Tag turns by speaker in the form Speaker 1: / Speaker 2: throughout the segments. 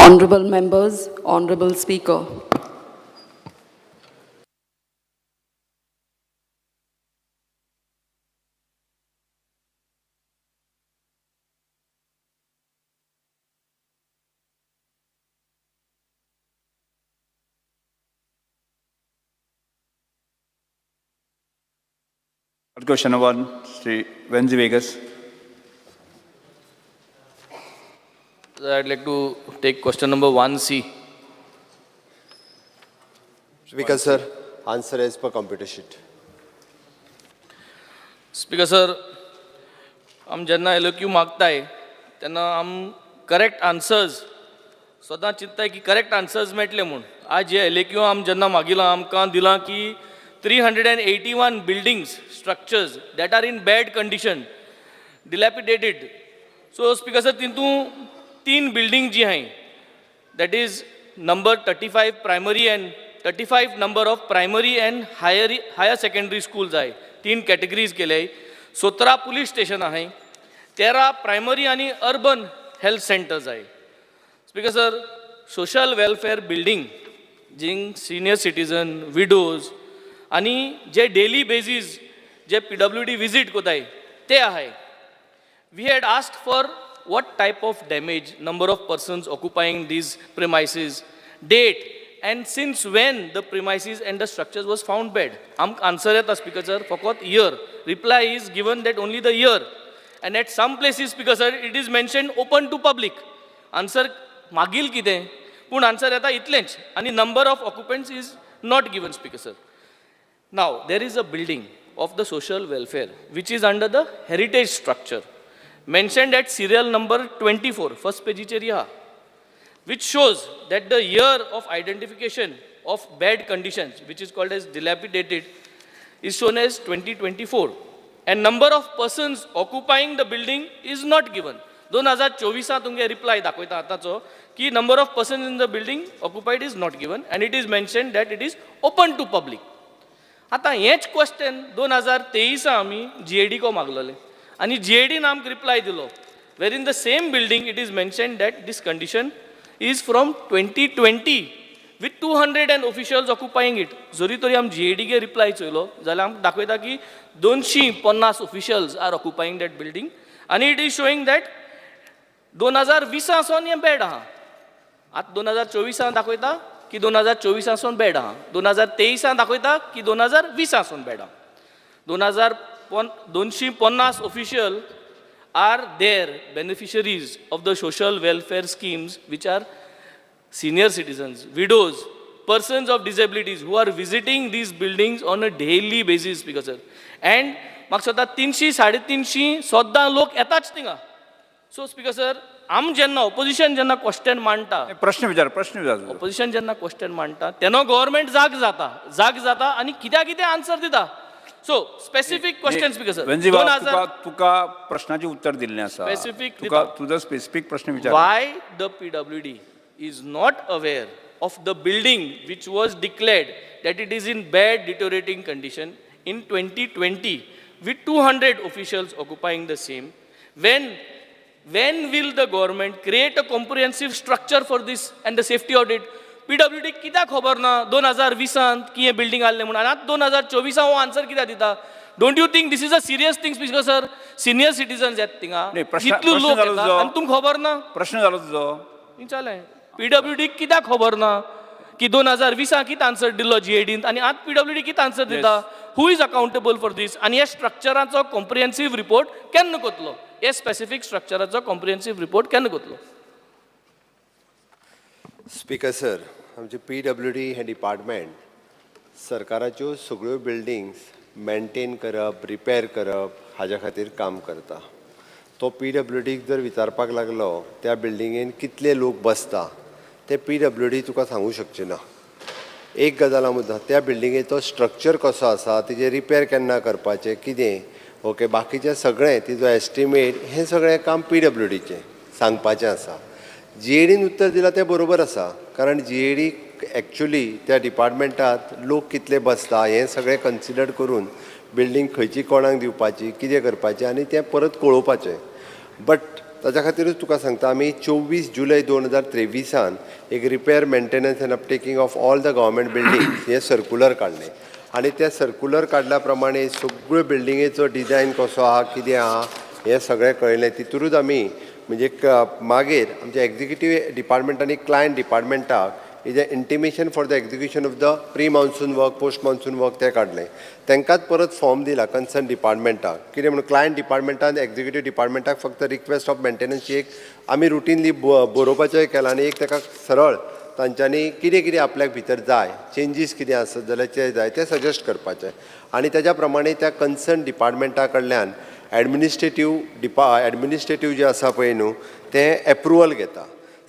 Speaker 1: Honorable members, Honorable Speaker.
Speaker 2: Question number 1, Sri Wenzi Vegas.
Speaker 3: I'd like to take question number 1C.
Speaker 4: Speaker sir, answer as per computer sheet.
Speaker 3: Speaker sir, आम जेन्ना LOQ मागताय तेन्ना आम correct answers सदां चिंतताय की correct answers मेळटले म्हूण. आज हे LOQ आम जेन्ना मागिलां आमकां दिलां की 381 buildings, structures that are in bad condition, dilapidated. So Speaker sir, तितून 3 buildings जी हैं, that is number 35 primary and 35 number of primary and higher secondary schools आहे. 3 categories केले. 17 police station आहे. 13 primary आणि urban health centers आहे. Speaker sir, social welfare building, जिंग senior citizen, widows आणि जे daily basis जे PWD visit कोताय ते आहे. We had asked for what type of damage, number of persons occupying these premises, date, and since when the premises and the structures was found bad. Answer yeta Speaker sir, फकत year. Reply is given that only the year. And at some places, Speaker sir, it is mentioned open to public. Answer मागील कितें, पूण answer yeta इतलेंच. आणि number of occupants is not given, Speaker sir. Now, there is a building of the social welfare which is under the heritage structure, mentioned at serial number 24, first page area, which shows that the year of identification of bad conditions, which is called as dilapidated, is shown as 2024. And number of persons occupying the building is not given. 2024 तुमगे reply दाखवता आताचो की number of persons in the building occupied is not given, and it is mentioned that it is open to public. आता हेच question 2023 आमी GAD को मागलोले आणि GAD न आमकां रिप्लाय दिलो, where in the same building it is mentioned that this condition is from 2020 with 200 and officials occupying it. जरी तरी आम GAD गे रिप्लाय चोयलो जाल्यार आमकां दाखयता की 250 officials are occupying that building, and it is showing that 2020 सावन हे bad आहा. आतां 2024 दाखयता की 2024 सावन बॅड आहा. 2023 दाखयता की 2020 सावन बॅड आहा. 250 officials are there beneficiaries of the social welfare schemes, which are senior citizens, widows, persons of disabilities who are visiting these buildings on a daily basis, Speaker sir. And म्हाका सद्दां 300-350 सद्दां लोक येताच थिंगा. So Speaker sir, आम जेन्ना opposition जेन्ना question मांडटा,
Speaker 2: प्रश्न विचार
Speaker 3: ऑपोजिशन जेन्ना क्वेश्चन मांडटा तेन्ना गव्हर्नमेंट जाग जाता आणि कित्याक आन्सर दिता. So specific question Speaker sir,
Speaker 2: तुका प्रश्नाचे उत्तर दिल्लें आसा.
Speaker 3: Specific
Speaker 2: तुझा स्पेसिफिक प्रश्न विचार.
Speaker 3: Why the PWD is not aware of the building which was declared that it is in bad deteriorating condition in 2020 with 200 officials occupying the same? When will the government create a comprehensive structure for this and the safety audit? PWD कित्याक खबर ना 2020 की हे building आसलें म्हणून, आनी आतां 2024 हो आन्सर कित्याक दिता? Don't you think this is a serious thing Speaker sir? Senior citizens येत थिंगा, इतलो लोक येता आनी तुमकां खबर ना?
Speaker 2: प्रश्न जालो तुजो.
Speaker 3: विचारलें PWD कित्याक खबर ना की 2020 कितें आन्सर दिल्लो GADन आनी आतां PWD कितें आन्सर दिता? हू इज अकाउंटेबल फॉर दीस? आनी ह्या स्ट्रक्चराचो कॉम्प्रिहेन्सीव रिपोर्ट केन्ना कोतलो? हे स्पेसिफीक स्ट्रक्चराचो कॉम्प्रिहेन्सीव रिपोर्ट केन्ना कोतलो?
Speaker 4: स्पीकर सर, आमचे PWD हे डिपार्टमेंट सरकाराच्यो सगळ्यो बिल्डिंग्स मेंटेन करप, रिपेर करप हाज्या खातीर काम करता. तो PWDक जर विचारपाक लागलो त्या बिल्डिंगेन कितले लोक बसता ते PWD तुका सांगू शकचे ना. एक गजाल मुद्दा, त्या बिल्डिंगेचो स्ट्रक्चर कसो आसा, तेजे रिपेर केन्ना करपाचें, कितें, ओके, बाकीचें सगळें तिजो एस्टिमेट हें सगळें काम PWDचें सांगपाचें आसा. GADन उत्तर दिलां तें बरोबर आसा, कारण GAD एक्चुली त्या डिपार्टमेंटांत लोक कितले बसता हें सगळें कन्सिडर करून बिल्डिंग खंयची कोणाक दिवपाची, कितें करपाचें आनी तें परत कळोवपाचें. बट ताच्या खातीरूच तुका सांगता आमी 24 जुलय 2023 एक repair maintenance and uptaking of all the government building हे सर्क्युलर काडलें आनी त्या सर्क्युलर काडल्या प्रमाणे सगळ्यो बिल्डिंगेचो डिझायन कसो आहा कितें आहा हें सगळें कळयलें. तितूरूच आमी म्हणजे मागीर आमच्या एग्जिक्युटीव डिपार्टमेंट आनी क्लायंट डिपार्टमेंटाक is a intimation for the execution of the pre monsoon work post monsoon work तें काडलें. तांकांच परत फॉर्म दिला कन्सर्न डिपार्टमेंटाक कितें म्हणून क्लायंट डिपार्टमेंटान एग्जिक्युटीव डिपार्टमेंटाक फक्त रिक्वेस्ट ऑफ मेंटेनन्सची एक आमी रुटीनली बरोवपाचें केलां आनी एक ताका सरळ तांच्यांनी कितें कितें आपल्याक भितर जाय चेंजीस कितें आसत जाल्यार ते जाय ते सजेस्ट करपाचें आनी तेज्या प्रमाणे त्या कन्सर्न डिपार्टमेंटा कडल्यान एडमिनिस्ट्रेटीव जे आसा पळय न्हू तें एप्रुवल घेता.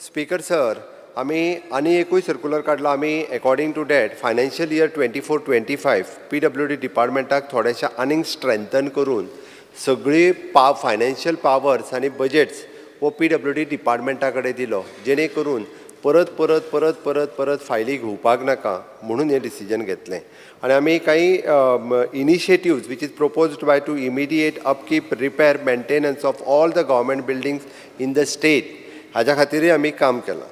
Speaker 4: स्पीकर सर आमी आनी एकूय सर्क्युलर काडलो आमी according to that financial year 24-25 PWD डिपार्टमेंटाक थोडेशें आनीक स्ट्रेंथन करून सगळी फायनान्शियल पावर्स आनी बजेट्स हो PWD डिपार्टमेंटा कडेन दिलो जेणे करून परत परत परत परत परत फायली घेवपाक नाका म्हणून हें डिसिजन घेतलें. आनी आमी काही initiatives which is proposed by two immediate upkeep repair maintenance of all the government buildings in the state हाज्या खातीरय आमी काम केलां.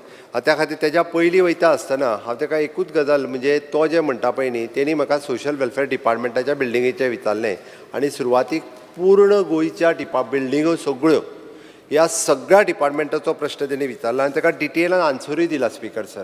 Speaker 4: त्या खातीर तेज्या पयलीं वयता आसतना हांव ताका एकूच गजाल म्हणजे तो जे म्हणटा पळय न्ही तेणी म्हाका सोशल वेलफेअर डिपार्टमेंटाच्या बिल्डिंगेचें विचारलें आनी सुरवातीक पूर्ण गोंयच्या बिल्डिंगो सगळ्यो ह्या सगळ्या डिपार्टमेंटाचो प्रश्न तेणी विचारला आनी ताका डिटेलान आन्सरूय दिला स्पीकर सर.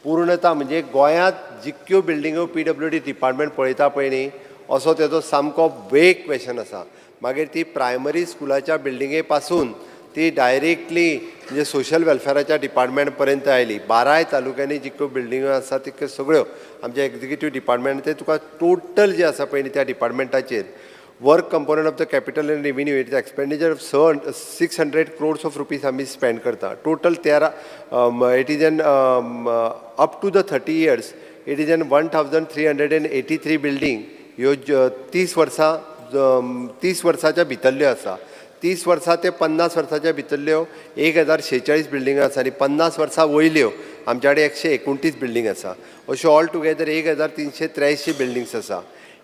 Speaker 4: पूर्णता म्हणजे गोंयांत जितक्यो बिल्डिंगो PWD डिपार्टमेंट पळयता पळय न्ही असो तेजो सामको वेग क्वेश्चन आसा. मागीर ती प्रायमरी स्कुलाच्या बिल्डिंगे पासून ती डायरेक्टली म्हणजे सोशल वेलफेअराच्या डिपार्टमेंट पर्यंत आयली. 12 तालुक्यांनी जितक्यो बिल्डिंगो आसा तितक्यो सगळ्यो आमचे एग्जिक्युटीव डिपार्टमेंट ते तुका टोटल जे आसा पळय न्ही त्या डिपार्टमेंटाचेर work component of the capital and revenue it is expenditure of 600 crores of rupees आमी स्पेंड करता. Total 13 it is an up to the 30 years it is an 1383 building ह्यो 30 वर्साच्या भितरल्यो आसा. 30 वर्सां ते 50 वर्साच्या भितरल्यो 1046 बिल्डिंग आसा आनी 50 वर्सां वयल्यो आमच्या कडेन 129 बिल्डींग आसा. अश्यो ऑल टुगेदर 1383 बिल्डिंग्स आसा.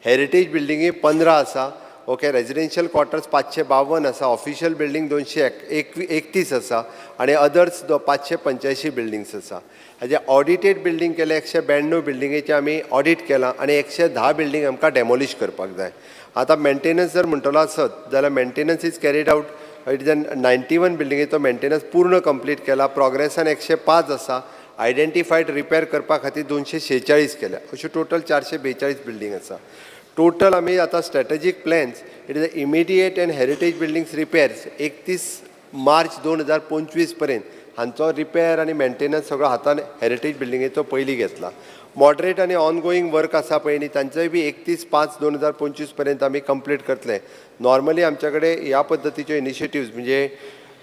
Speaker 4: हेरिटेज बिल्डिंगी 15 आसा. ओके रेजिडेन्शियल क्वॉर्टर्स 552 आसा. ऑफिशियल बिल्डींग 231 आसा आनी अदर्स 585 बिल्डिंग्स आसा. हाजे ऑडिटेड बिल्डींग केले 192 बिल्डिंगेचे आमी ऑडिट केलां आनी 110 बिल्डींग आमकां डेमोलिश करपाक जाय. आतां मेंटेनन्स जर म्हणटलो आसत जाल्यार maintenance is carried out it is an 91 बिल्डिंगेचो मेंटेनन्स पूर्ण कंप्लीट केला. प्रोग्रेसान 105 आसा. आयडेंटिफायड रिपेर करपा खातीर 246 केल्या. अश्यो टोटल 442 बिल्डींग आसा. टोटल आमी आतां strategic plans it is immediate and heritage buildings repairs 31 March 2025 पर्यंत हांचो रिपेर आनी मेंटेनन्स सगळो हातान हेरिटेज बिल्डिंगेचो पयलीं घेतला. मॉडरेट आनी ऑनगोईंग वर्क आसा पळय न्ही तांचोय बी 31/5/2025 पर्यंत आमी कंप्लीट करतले. नॉर्मली आमच्या कडेन ह्या पद्दतीच्यो इनिशिएटिव्स म्हणजे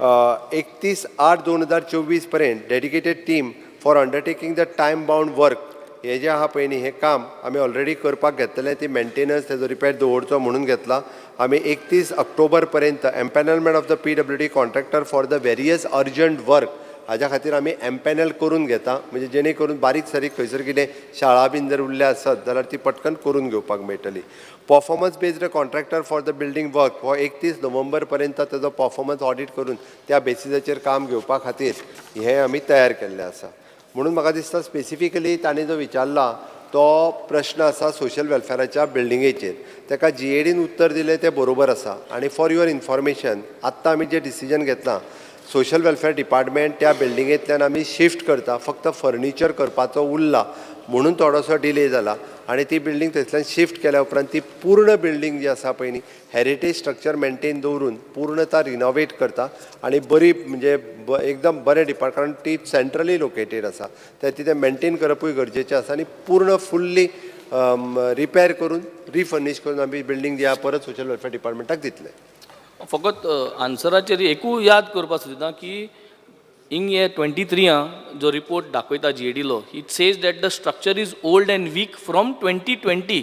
Speaker 4: 31/8/2024 पर्यंत dedicated team for undertaking the time bound work हे जे आहा पळय न्ही हें काम आमी ऑलरेडी करपाक घेतलेलें. ती मेंटेनन्स तेजो रिपेर दवरचो म्हणून घेतला. आमी 31 ऑक्टोबर पर्यंत empanelment of the PWD contractor for the various urgent work हाज्या खातीर आमी एम्पॅनल करून घेता म्हणजे जेणे करून बारीक सारीक खंयसर कितें शाळा बीन जर उरल्या आसत जाल्यार ती पटकन करून घेवपाक मेळटली. Performance based contractor for the building work हो 31 नोव्हेंबर पर्यंत तेजो परफॉर्मन्स ऑडिट करून त्या बेसिसाचेर काम घेवपा खातीर हें आमी तयार केल्लें आसा. म्हणून म्हाका दिसता स्पेसिफिकली ताणें जो विचारला तो प्रश्न आसा सोशल वेलफेअराच्या बिल्डिंगेचेर. ताका GADन उत्तर दिलें तें बरोबर आसा. आनी फॉर युअर इन्फॉर्मेशन आत्तां आमी जें डिसिजन घेतलां सोशल वेलफेअर डिपार्टमेंट त्या बिल्डिंगेंतल्यान आमी शिफ्ट करता. फक्त फर्निचर करपाचो उरला म्हणून थोडोसो डिले जाला आनी ती बिल्डींग थंयसल्यान शिफ्ट केल्या उपरांत ती पूर्ण बिल्डींग जी आसा पळय न्ही हेरिटेज स्ट्रक्चर मेंटेन दवरून पूर्णता रिनोवेट करता आनी बरी म्हणजे एकदम बरें डिपार्टमेंट ती सेंट्रली लोकेटेड आसा. ती तें मेंटेन करपूय गरजेचें आसा आनी पूर्ण फुल्ली रिपेर करून रिफर्नीश करून आमी बिल्डींग जी आहा परत सोशल वेलफेअर डिपार्टमेंटाक दितले.
Speaker 3: फकत आन्सराचेर एकूय याद करपाक सोदिता की इन ये 23 जो रिपोर्ट दाखयता GADलो it says that the structure is old and weak from 2020.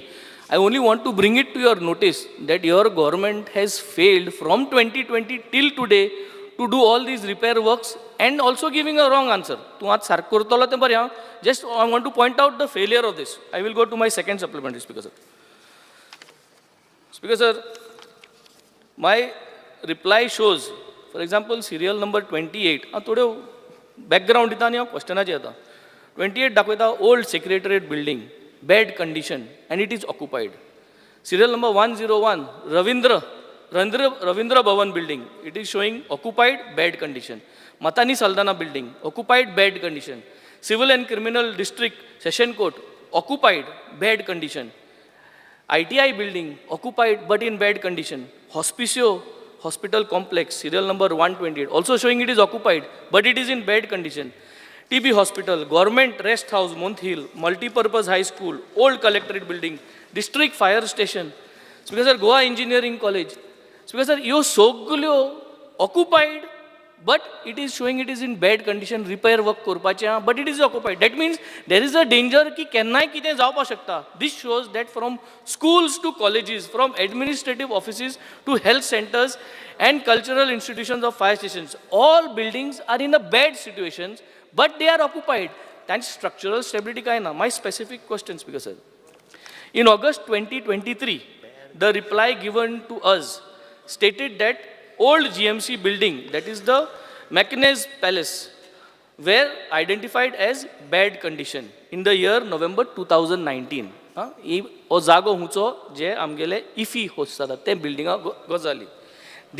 Speaker 3: I only want to bring it to your notice that your government has failed from 2020 till today to do all these repair works and also giving a wrong answer. तूं आज सारको करतलो तें बरें. Just I want to point out the failure of this. I will go to my second supplementary, Speaker sir. Speaker sir, my reply shows for example serial number 28 हांव थोड्यो background दिता आनी हांव क्वेश्चनाचेर येता. 28 दाखयता old secretariat building, bad condition and it is occupied. Serial number 101 Ravindra Bhavan building, it is showing occupied, bad condition. Matanhy Saldanha building, occupied, bad condition. Civil and criminal district session court, occupied, bad condition. ITI building, occupied but in bad condition. Hospicio Hospital Complex, serial number 128, also showing it is occupied but it is in bad condition. TB Hospital, Government Rest House, Month Hill, Multi-Purpose High School, Old Collectorate Building, District Fire Station. Speaker sir, Goa Engineering College. Speaker sir, you soglio occupied but it is showing it is in bad condition, repair work करपाचें, but it is occupied. That means there is a danger की केन्नाय कितें जावपाक शकता. This shows that from schools to colleges, from administrative offices to health centers and cultural institutions of fire stations, all buildings are in a bad situations, but they are occupied. That's structural stability काय ना. My specific question, Speaker sir. In August 2023, the reply given to us stated that old GMC building, that is the Mackness Palace, were identified as bad condition in the year November 2019. हो जागो हुंचो जे आमगेले IFFI host जाता ते बिल्डिंगा गजाली.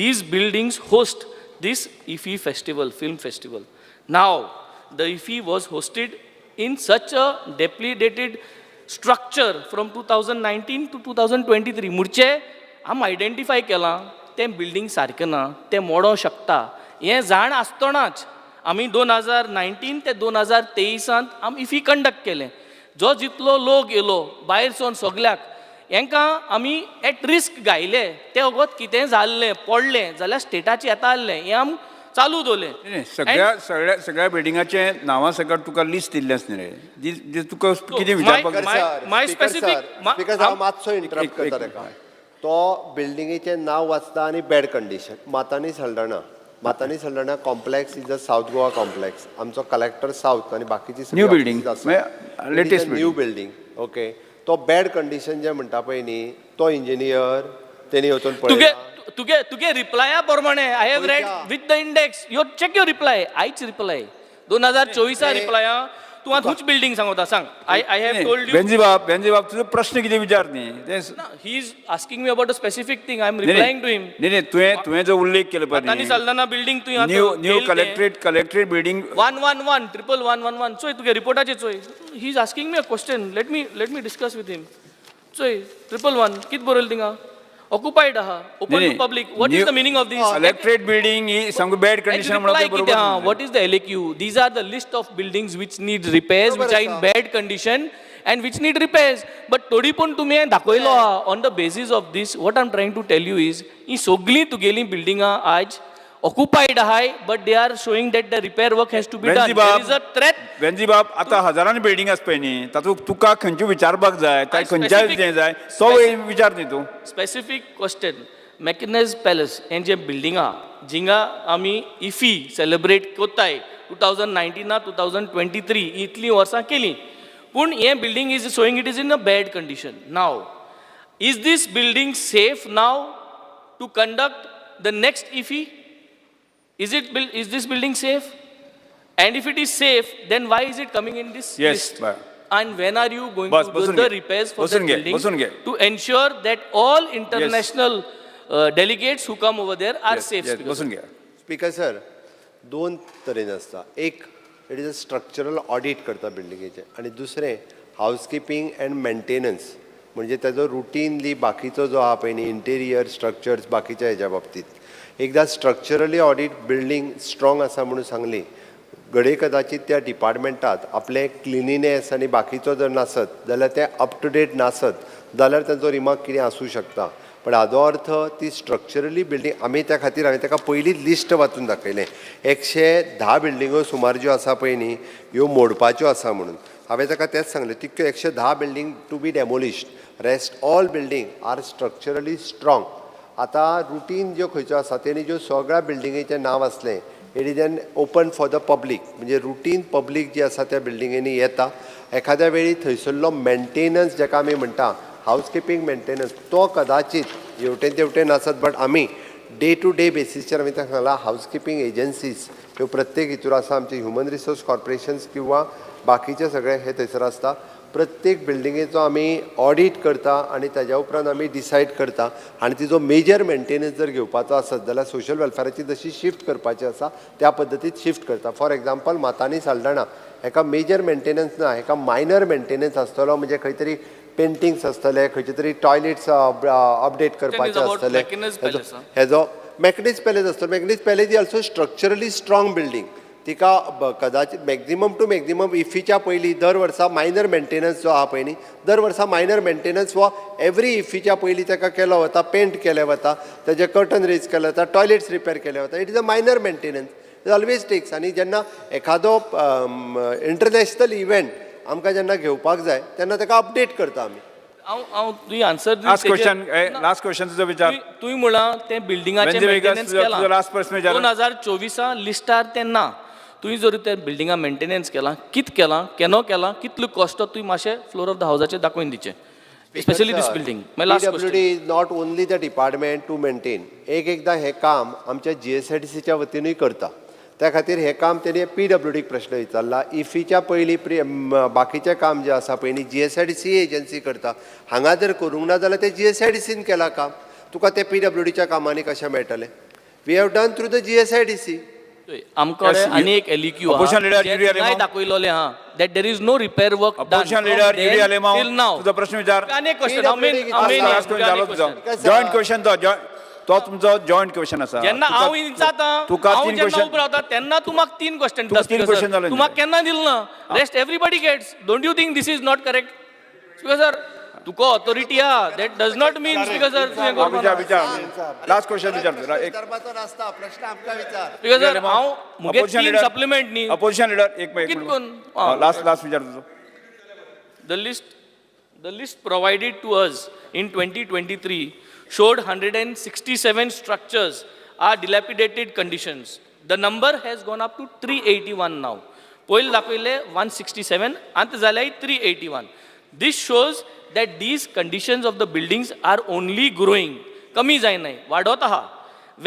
Speaker 3: These buildings host this IFFI festival, film festival. Now, the IFFI was hosted in such a dilapidated structure from 2019 to 2023. मुर्चे आम identify केलां तें बिल्डींग सारकें ना, तें मोडो शकता. हें जाण आसतनाच आमी 2019 ते 2023 आमी IFFI कंडक्ट केलें. जो जितलो लोक येलो भायरसून सगल्याक हेंकां आमी एट रिस्क घायले. तें वगत कितें जाल्लें पडलें जाल्यार स्टेटाचें येता आसलें हें आमी चालू दवरलें.
Speaker 2: सगळ्या बिल्डिंगाचे नांवां सकट तुका लिस्ट दिल्लें आसलें रे, जी तुका कितें विचारपाक
Speaker 3: my specific
Speaker 4: स्पीकर हांव मातसो इंटरप्ट करता ताका. तो बिल्डिंगेचें नांव वाचता आनी bad condition. Matanhy Saldanha complex is the south Goa complex. आमचो कलेक्टर साऊथ आनी बाकीची
Speaker 2: new building, latest
Speaker 4: new building. Okay, तो बॅड कंडिशन जे म्हणटा पळय न्ही, तो इंजिनियर तेणी वचून पळयला.
Speaker 3: तुगे रिप्लाया प्रमाणे I have read with the index. You check your reply. आयच रिप्लाय 2024 रिप्लाया तूं आतां खंयच बिल्डिंग सांगता सांग. I have told you.
Speaker 2: Venzy बाब तुजो प्रश्न कितें विचार न्ही.
Speaker 3: He is asking me about a specific thing. I am replying to him.
Speaker 2: नाही तुवें जो उल्लेख केलो पळय
Speaker 3: तानी सल्दाना बिल्डिंग तूं
Speaker 2: न्यू कलेक्टरेट बिल्डिंग
Speaker 3: 111 चोय तुगे रिपोर्टाचेर चोय. He is asking me a question. Let me discuss with him. चोय 111 कितें बरयलें थिंगा? ऑक्युपायड आहा, open to public. What is the meaning of this?
Speaker 2: Collectorate building ही सामको बॅड कंडिशन म्हणून.
Speaker 3: What is the LAQ? These are the list of buildings which need repairs, which are in bad condition and which need repairs. But तोडी पण तुम्ही दाखयलो on the basis of this. What I'm trying to tell you is, ही सगळी तुगेली बिल्डिंगा आज occupied आहाय, but they are showing that the repair work has to be done. There is a threat.
Speaker 2: Venzy बाब आतां हजारांनी बिल्डिंग आसा पळय न्ही, तातूंत तुका खंयची विचारपाक जाय काय खंयच्या जाय तो विचार न्ही तूं.
Speaker 3: Specific question. मॅकनेस पॅलेस हें जें बिल्डिंगा जिंगा आमी IFFI सेलिब्रेट कोत्ताय 2019 2023 इतलीं वर्सां केलीं, पूण हें building is showing it is in a bad condition. Now is this building safe now to conduct the next IFFI? Is this building safe? And if it is safe, then why is it coming in this list? And when are you going to do the repairs for the building to ensure that all international delegates who come over there are safe?
Speaker 4: Speaker sir, दोन तरेन आसता. एक, it is a structural audit करता बिल्डिंगेचे, आनी दुसरें हावसकीपिंग and maintenance, म्हणजे ताजो routinely बाकीचो जो आहा पळय न्ही इंटेरियर स्ट्रक्चर्स बाकीच्या हेच्या बाबतीत. एकदा स्ट्रक्चरली ऑडिट बिल्डिंग स्ट्रॉंग आसा म्हणून सांगली, घडये कदाचित त्या डिपार्टमेंटात आपले क्लिनिनेस आनी बाकीचो जर नासत जाल्यार ते अप टू डेट नासत जाल्यार तांचो रिमार्क कितें आसूं शकता. पण हाजो अर्थ ती स्ट्रक्चरली बिल्डिंग आमी त्या खातीर हांवें ताका पयलींच लिस्ट वाचून दाखयलें. 110 बिल्डिंगो सुमार ज्यो आसा पळय न्ही ह्यो मोडपाच्यो आसा म्हणून. हांवें ताका तेंच सांगलें, तितक्यो 110 building to be demolished. Rest all building are structurally strong. आतां रुटीन ज्यो खंयच्यो आसा तेणी ज्यो सगळ्या बिल्डिंगेचें नांव आसलें it is an open for the public, म्हणजे रुटीन पब्लीक जी आसा त्या बिल्डिंगेनी येता. एखाद्या वेळी थंयसरलो मेंटेनन्स जाका आमी म्हणटा हावसकीपिंग मेंटेनन्स तो कदाचित हेवटेन तेवटेन आसत, बट आमी डे टू डे बेसिसचेर आमी ताका सांगला हावजकीपींग एजन्सीज ह्यो प्रत्येक हितूर आसा आमचे ह्युमन रिसोर्स कॉर्पोरेशन्स किंवा बाकीचे सगळे हे थंयसर आसता प्रत्येक बिल्डिंगेचो आमी ऑडिट करता आनी ताज्या उपरांत आमी डिसायड करता आनी तिजो मेजर मेंटेनन्स जर घेवपाचो आसत जाल्यार सोशल वेलफेराची जशी शिफ्ट करपाची आसा त्या पद्दतीत शिफ्ट करता फॉर एग्जाम्पल मातानी साल्डणा हेका मेजर मेंटेनन्स ना हेका मायनर मेंटेनन्स आसतलो म्हणजे खंय तरी पेंटिंग्स आसतले खंयचे तरी टॉयलेट्स अपडेट करपाचे आसतले हेजो मॅकनीज पॅलेस आसतलो मॅकनीज पॅलेस ही ऑल्सो स्ट्रक्चरली स्ट्रॉंग बिल्डींग तिका कदाचित मॅक्झिमम टू मॅक्झिमम इफीच्या पयलीं दर वर्सा मायनर मेंटेनन्स जो आहा पळय न्ही दर वर्सा मायनर मेंटेनन्स वो एवरी इफीच्या पयलीं ताका केलो वता पेंट केलें वता तेजे कर्टन रेज केले वता टॉयलेट्स रिपेर केले वता it is a minor maintenance it always takes आनी जेन्ना एखादो इंटरनॅशनल इव्हेंट आमकां जेन्ना घेवपाक जाय तेन्ना ताका अपडेट करता आमी
Speaker 3: हांव तुवें आन्सर
Speaker 2: लास्ट क्वेश्चन तुजो विचार
Speaker 3: तुवें म्हणला ते बिल्डिंगाचे
Speaker 2: म्हणजे
Speaker 3: मेंटेनन्स
Speaker 2: तुजो
Speaker 3: केला
Speaker 2: last प्रश्न विचार.
Speaker 3: 2024 लिस्टार ते ना तुवें जर त्या बिल्डिंगा मेंटेनन्स केला कित केला केनो केला कितलो कॉस्ट तुवें मातशें फ्लोर ऑफ द हावजाचेर दाखोवन दिचें specially this building my last
Speaker 4: PWD is not only the department to maintain एकदां हें काम आमच्या GSIDCच्या वतीनूय करता त्या खातीर हें काम तेणी PWDक प्रश्न विचारला इफीच्या पयलीं बाकीचें काम जें आसा पळय न्ही GSIDC एजन्सी करता हांगा जर करूंक ना जाल्यार तें GSIDCन केलां काम तुका तें PWDच्या कामांनी कशें मेळटलें we have done through the GSIDC
Speaker 3: आमकां आनी एक एलिक्यू
Speaker 2: Opposition leader, Yuri Alemão.
Speaker 3: दाखयलोले हा that there is no repair work
Speaker 2: Opposition leader, Yuri Alemão.
Speaker 3: Till now
Speaker 2: तुजो प्रश्न विचार.
Speaker 3: आनी एक क्वेश्चन
Speaker 2: जॉईंट क्वेश्चन तो तुमचो जॉईंट क्वेश्चन आसा
Speaker 3: जेन्ना हांव जाता
Speaker 2: तुका
Speaker 3: हांव
Speaker 2: तीन
Speaker 3: जेन्ना
Speaker 2: क्वेश्चन
Speaker 3: उबो रावता तेन्ना तूं म्हाका 3 क्वेश्चन
Speaker 2: तुका तीन question जाले
Speaker 3: तूं म्हाका केन्ना दिल ना rest everybody gets don't you think this is not correct because sir तुका ऑथॉरिटी आहा that does not mean because sir
Speaker 2: विचार लास्ट क्वेश्चन विचार एक
Speaker 4: धर्माचो नासता प्रश्न आमकां विचार
Speaker 3: बिकॉज सर हांव मुगे 3 सप्लिमेंट न्ही
Speaker 2: अपोजिशन लिडर एक
Speaker 3: कितकोन
Speaker 2: लास्ट विचार तुजो
Speaker 3: The list provided to us in 2023 showed 167 structures are dilapidated conditions. The number has gone up to 381 now. Poil dakhile 167 ant zalai 381. This shows that these conditions of the buildings are only growing. Kami jai nahi wadot aha.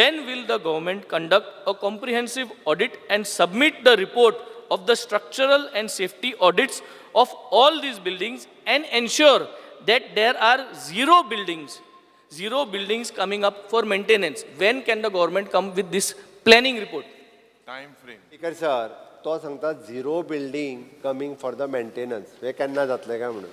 Speaker 3: When will the government conduct a comprehensive audit and submit the report of the structural and safety audits of all these buildings and ensure that there are zero buildings coming up for maintenance? When can the government come with this planning report?
Speaker 4: Speaker sir तो सांगता zero building coming for the maintenance हे केन्ना जातलें काय म्हणून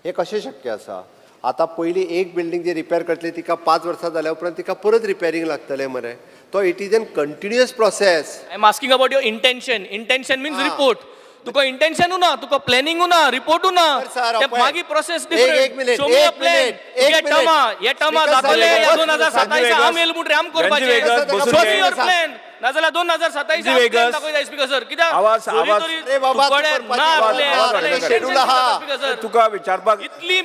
Speaker 4: हे कशें शक्य आसा आतां पयलीं एक बिल्डींग जी रिपेर करतली तिका 5 वर्सां जाल्या उपरांत तिका परत रिपेरींग लागतलें मरे तो it is N continuous process
Speaker 3: I am asking about your intention. Intention means report. Tuka intention ना तुका प्लॅनिंग ना रिपोर्ट ना ते मागी process different show me a plan ये टमा जातले या 2027 आम येल मुट राम करपाचे शो मी योर प्लॅन नाजाल्यार 2027 दाखयता स्पीकर सर कित्याक
Speaker 2: आवाज
Speaker 4: रे बाबा शेड्यूल आहा
Speaker 2: तुका विचारपाक
Speaker 3: इतली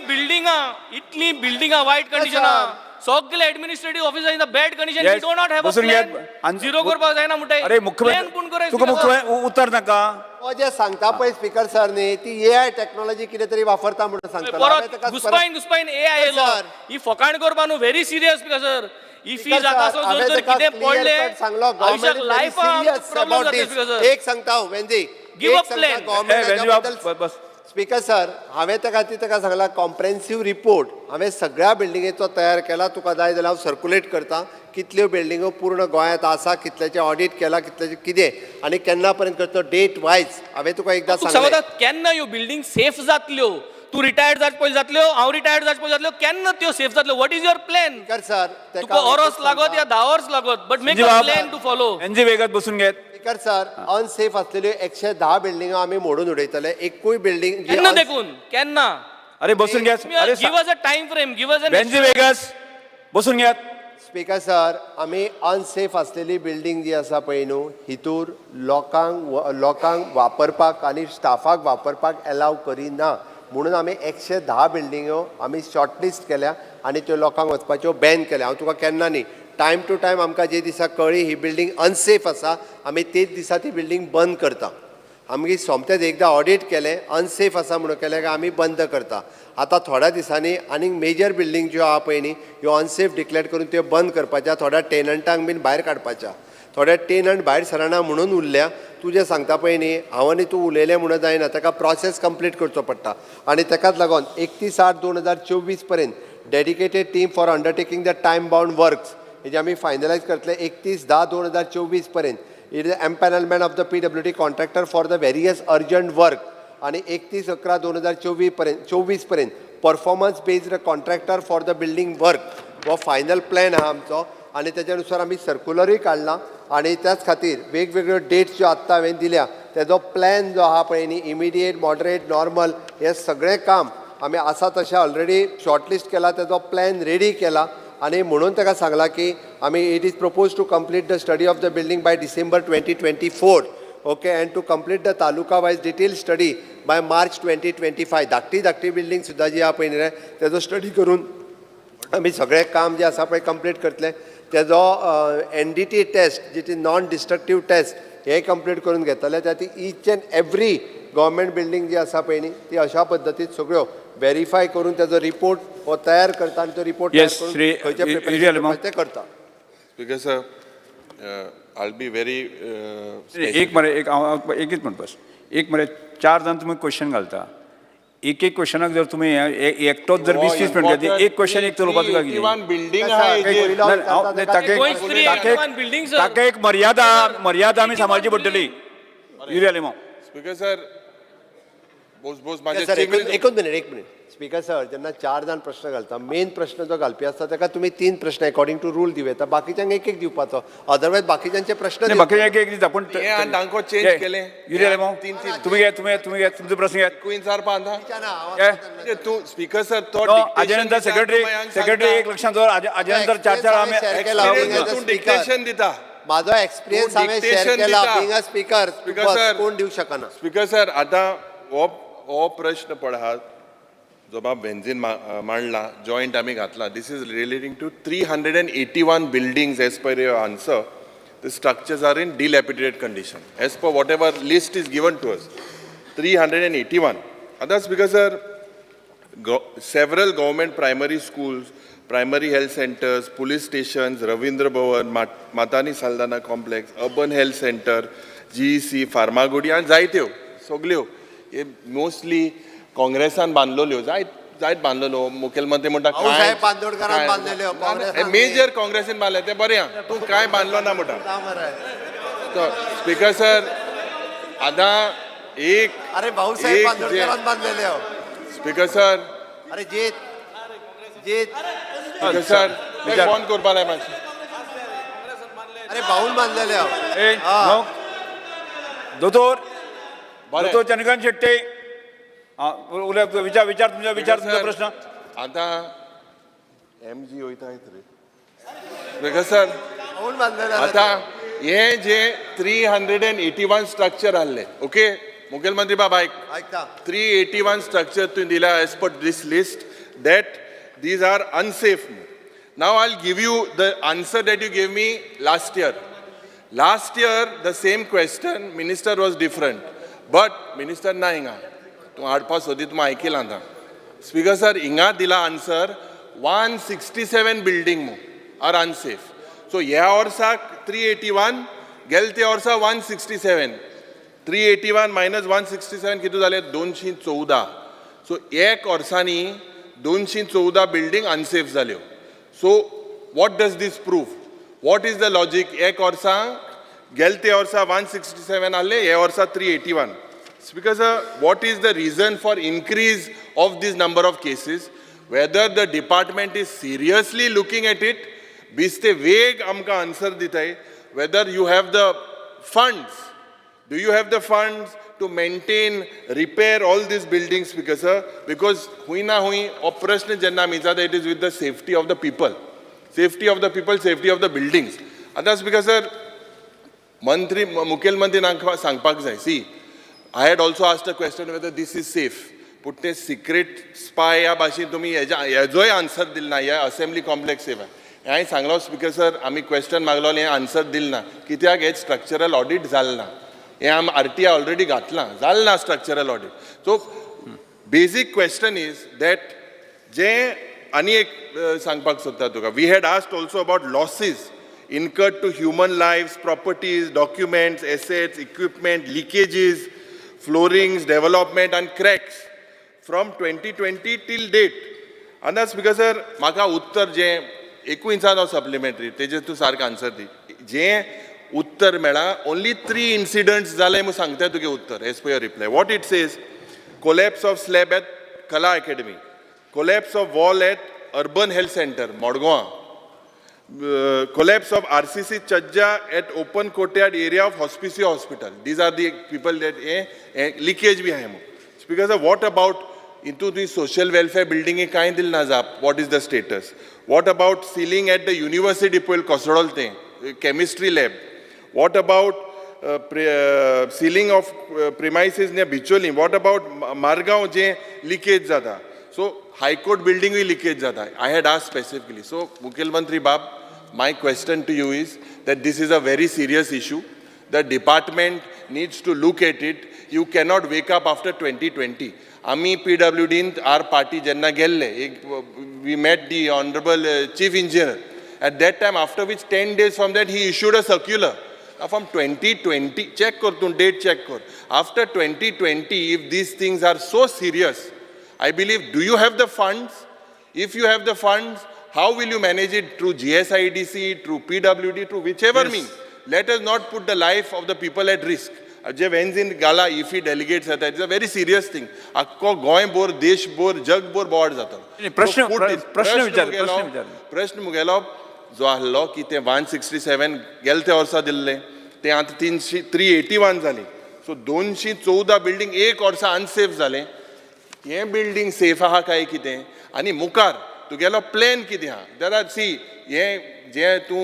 Speaker 3: बिल्डिंगा वायट कंडिशन सगळे administrative officer in the bad condition we do not have a plan zero करपाक जायना म्हणटाय
Speaker 2: अरे मुख्यमंत्री तुका मुख्य उत्तर नाका
Speaker 4: तो जे सांगता पळय स्पीकर सर न्ही ती AI टेक्नॉलॉजी कितें तरी वापरता म्हणून सांगता
Speaker 3: घुसपायन AI येयलो ही फकाण करपा न्हू very serious because sir if he जाता सो जर कितें पडले आयुष्याक लायफ प्रॉब्लेम जाता बिकॉज
Speaker 4: एक सांगता हांव वेंदी
Speaker 3: give a plan
Speaker 4: speaker sir हांवें ताका सांगला कॉम्प्रेन्सिव्ह रिपोर्ट हांवें सगळ्या बिल्डिंगेचो तयार केला तुका जाय जाल्यार हांव सर्क्युलेट करता कितल्यो बिल्डिंगो पूर्ण गोंयांत आसा कितल्याचे ऑडिट केला कितल्याचे कितें आनी केन्ना पर्यंत करतो डेट वायज हांवें तुका एकदां सांगलें
Speaker 3: केन्ना ह्यो बिल्डिंग सेफ जातल्यो तू रिटायर्ड जाच पयलीं जातल्यो हांव रिटायर्ड जाच पयलीं जातल्यो केन्ना त्यो सेफ जातल्यो what is your plan
Speaker 4: speaker sir
Speaker 3: तुका ऑरस लागत या 10 वर्स लागत but make a plan to follow
Speaker 2: एनजी वेगात बसून घेत
Speaker 4: स्पीकर सर अनसेफ असलेल्यो 110 बिल्डिंगो आमी मोडून उडयतले एकूय बिल्डिंग
Speaker 3: केन्ना देखून केन्ना
Speaker 2: अरे बसून घ्या अरे
Speaker 3: give us a time frame give us
Speaker 2: एनजी वेगास बसून घेत
Speaker 4: स्पीकर सर आमी अनसेफ असलेली बिल्डिंग जी आसा पळय न्हू हितूर लोकांक वापरपाक आनी स्टाफाक वापरपाक एलाव करिना म्हणून आमी 110 बिल्डिंगो आमी शॉर्टलिस्ट केल्या आनी त्यो लोकांक वचपाच्यो बॅन केल्या हांव तुका केन्ना न्ही टायम टू टायम आमकां जे दिसा कळ्ळी ही बिल्डिंग अनसेफ आसा आमी तेच दिसा ती बिल्डिंग बंद करता आमगे सोमतेच एकदां ऑडिट केलें अनसेफ आसा म्हणून केलें काय आमी बंद करता. आतां थोड्या दिसांनी आनीक मेजर बिल्डींग ज्यो आहा पळय न्ही ह्यो अनसेफ डिक्लेअर करून त्यो बंद करपाच्या, थोड्या टेनंटांक बीन भायर काडपाच्या. थोड्या टेनंट भायर सरना म्हणून उरल्या. तूं जें सांगता पळय न्ही हांव आनी तूं उलयलें म्हणून जायना, ताका प्रोसेस कंप्लीट करचो पडटा. आनी ताकाच लागून 31/8/2024 पर्यंत dedicated team for undertaking the time bound works हेजे आमी फायनलायज करतले 31/10/2024 पर्यंत. It is empanelment of the PWD contractor for the various urgent work. आनी 31/11/2024 पर्यंत performance based contractor for the building work हो फायनल प्लॅन आहा आमचो. आनी त्याच्यानुसार आमी सर्क्युलरूय काडला. आनी त्याच खातीर वेगवेगळ्यो डेट्स ज्यो आत्तां हांवें दिल्या तेजो प्लॅन जो आहा पळय न्ही इमिडिएट, मॉडरेट, नॉर्मल हें सगळें काम आमी आसा तशें ऑलरेडी शॉर्टलिस्ट केला, तेजो प्लॅन रेडी केला. आनी म्हणून ताका सांगला की आमी it is propose to complete the study of the building by December 2024. Okay, and to complete the taluka wise detail study by March 2025. धाकटी बिल्डींग सुद्दां जी आहा पळय न्ही तेजो स्टडी करून आमी सगळें काम जें आसा पळय कंप्लीट करतले. तेजो NDT टेस्ट जी नॉन डिस्ट्रक्टीव टेस्ट हें कंप्लीट करून घेतले. त्या ती each and every government building जी आसा पळय न्ही ती अशा पद्दतीन सगळ्यो व्हेरीफाय करून तेजो रिपोर्ट हो तयार करता आनी तो रिपोर्ट तयार करून खंयचे प्रिपरेशन ते करता.
Speaker 5: Because I'll be very
Speaker 2: एक मरे एक एकच म्हणत बस. एक मरे 4 जाण तुम्ही क्वेश्चन घालता. एक क्वेश्चनाक जर तुम्ही एकटोच जर 20-20 मिनट घेतली एक क्वेश्चन एक चलोवपाक
Speaker 5: बिल्डिंग
Speaker 2: ताका एक मर्यादा आमी सांबाळची पडटली. युरियालिमो
Speaker 5: स्पीकर सर बोस
Speaker 4: एकूच मिनिट. स्पीकर सर जेन्ना 4 जाण प्रश्न घालता मेन प्रश्न जो घालपी आसता ताका तुमी 3 प्रश्न अकॉर्डिंग टू रूल दिवं येता. बाकीच्यांक एक दिवपाचो. अदरवायज बाकीच्यांचे प्रश्न
Speaker 2: बाकी एक दिता पूण
Speaker 5: तांको चेंज केले.
Speaker 2: युरियालिमो तुम्ही घे तुमचो प्रश्न घे.
Speaker 5: क्वीन सार पांदा तू स्पीकर सर तो
Speaker 2: हाजे नंतर सेक्रेटरी एक लक्षात दवर. हाजे नंतर 4 आमी
Speaker 5: डिक्टेशन दिता.
Speaker 4: माझो एक्सपिरियन्स हांवें शेअर केला बीइंग अ स्पीकर. कोण दिवं शकना.
Speaker 5: स्पीकर सर आतां हो प्रश्न पळयात जो बाब बेंझीन मांडला जॉईंट आमी घातला. This is relating to 381 buildings as per your answer. The structures are in dilapidated condition as per whatever list is given to us. 381. Others because several government primary schools, primary health centers, police stations, Ravindra Bhavan, Matani Saldana complex, urban health center, GEC, Farmagudi and जायत्यो सगल्यो हे mostly काँग्रेसान बांदलेल्यो जायत बांदलेलो. मुखेलमंत्री म्हणटा major काँग्रेसीन बांदले ते बरें आहा. तूं कांय बांदलो ना म्हणटा. स्पीकर सर आतां एक
Speaker 4: अरे भाऊसाहेब बांदोडकरान बांदलेले.
Speaker 5: स्पीकर सर
Speaker 4: अरे जेत
Speaker 5: स्पीकर सर फोन करपा लाय मातशें.
Speaker 4: अरे भाऊन बांदलेले.
Speaker 2: दोतोर चंद्रकांत शेट्टे विचार तुमचा प्रश्न.
Speaker 5: आतां MG वयता रे स्पीकर सर. आतां हे जे 381 स्ट्रक्चर आहले ओके मुखेलमंत्री बाबा
Speaker 4: ऐकता
Speaker 5: 381 स्ट्रक्चर तुवें दिला as per this list that these are unsafe. Now I'll give you the answer that you gave me last year. Last year the same question minister was different but minister na hinga tu हाडपा सोदीत तुम आयकिलां आतां. Speaker sir हिंगा दिला answer 167 building are unsafe. So ह्या वर्साक 381 गेल त्या वर्सा 167. 381 minus 167 कितू जाले 214. सो एक वर्सांनी 214 बिल्डिंग अनसेफ जाल्यो. So what does this prove? What is the logic? एक वर्सांक गेल त्या वर्सा 167 आहले हे वर्सा 381. Speaker sir, what is the reason for increase of this number of cases? Whether the department is seriously looking at it, biste vague amka answer ditai. Whether you have the funds, do you have the funds to maintain, repair all these buildings, Speaker sir? Because hui na hui operation janna means that it is with the safety of the people, safety of the people, safety of the buildings. Others, Speaker sir, Mukhel Mantri sangpak jai. See, I had also asked a question whether this is safe. But the secret spy या भाषेन तुम्ही हेजोय answer दिल ना. ह्या assembly complex सेवा हांवें सांगलो speaker sir आमी question मागलो हे आन्सर दिल ना कित्याक हे स्ट्रक्चरल ऑडिट जालें ना. हें आम RTI ऑलरेडी घातलां, जालें ना structural audit. So basic question is that जें आनी एक सांगपाक सोदता तुका, we had asked also about losses incurred to human lives, properties, documents, assets, equipment, leakages, floorings, development and cracks from 2020 till date. And that's because sir, म्हाका उत्तर जें एकू इंचान सप्लिमेंटरी तेजेर तूं सारको आन्सर दी. जें उत्तर मेळ्ळा, only 3 incidents जाले म्हूण सांगता तुगे उत्तर as per your reply. What it says, collapse of slab at Kala Academy, collapse of wall at Urban Health Center, Modgaon, collapse of RCC Chajja at open courtyard area of Hospicio Hospital. These are the people that leakage bhi hai. Because of what about into the social welfare building e kain dil na zap? What is the status? What about ceiling at the university poil Kosodol thing, chemistry lab? What about ceiling of premises near Bicholi? What about Margaon je leakage zada? So High Court building भी leakage जाता है. I had asked specifically. So Mukhyamantri Bab, my question to you is that this is a very serious issue. The department needs to look at it. You cannot wake up after 2020. आम्ही PWD our party जेन्ना गेल्ले, we met the honorable chief engineer. At that time, after which 10 days from that, he issued a circular. Now from 2020, check kar tu date check kar. After 2020, if these things are so serious, I believe, do you have the funds? If you have the funds, how will you manage it? Through GSIDC, through PWD, through whichever means. Let us not put the life of the people at risk. जे veins गाला iffy delegates येतात, it's a very serious thing. आख्खो Goa bore, देश bore, जग bore बोवाड जाता. प्रश्न मुगेलो जो आहलो की ते 167 गेल ते वर्सा दिल्ले, ते आतां 381 जाली. सो 214 बिल्डिंग एक वर्सा अनसेफ जाले. हे बिल्डिंग सेफ आहा काय कितें आनी मुखार तुगेलो प्लॅन कितें आहा? देर आर सी हे जे तूं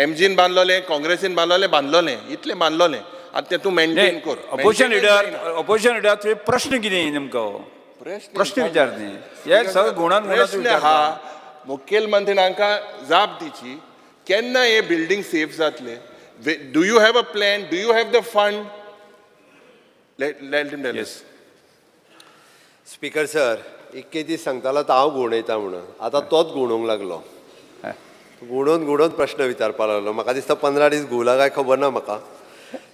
Speaker 5: एमजीन बांदलोलें, काँग्रेसीन बांदलोलें इतलें बांदलोलें, आतां तें तूं मेंटेन कर.
Speaker 2: अपोजिशन लिडर तुवें प्रश्न कितें नेमको प्रश्न विचारते हे सगळं गुणान
Speaker 5: प्रश्न आहा मुखेलमंत्री हांकां जाप दिची, केन्ना हे बिल्डिंग सेफ जातले? Do you have a plan? Do you have the fund? Let him tell us.
Speaker 4: Speaker sir, इतके दीस सांगतालो तो हांव गुणयता म्हणून, आतां तोच गुणोवंक लागलो. गुणोवन प्रश्न विचारपाक लागलो. म्हाका दिसता 15 दीस घुवला काय खबर ना म्हाका.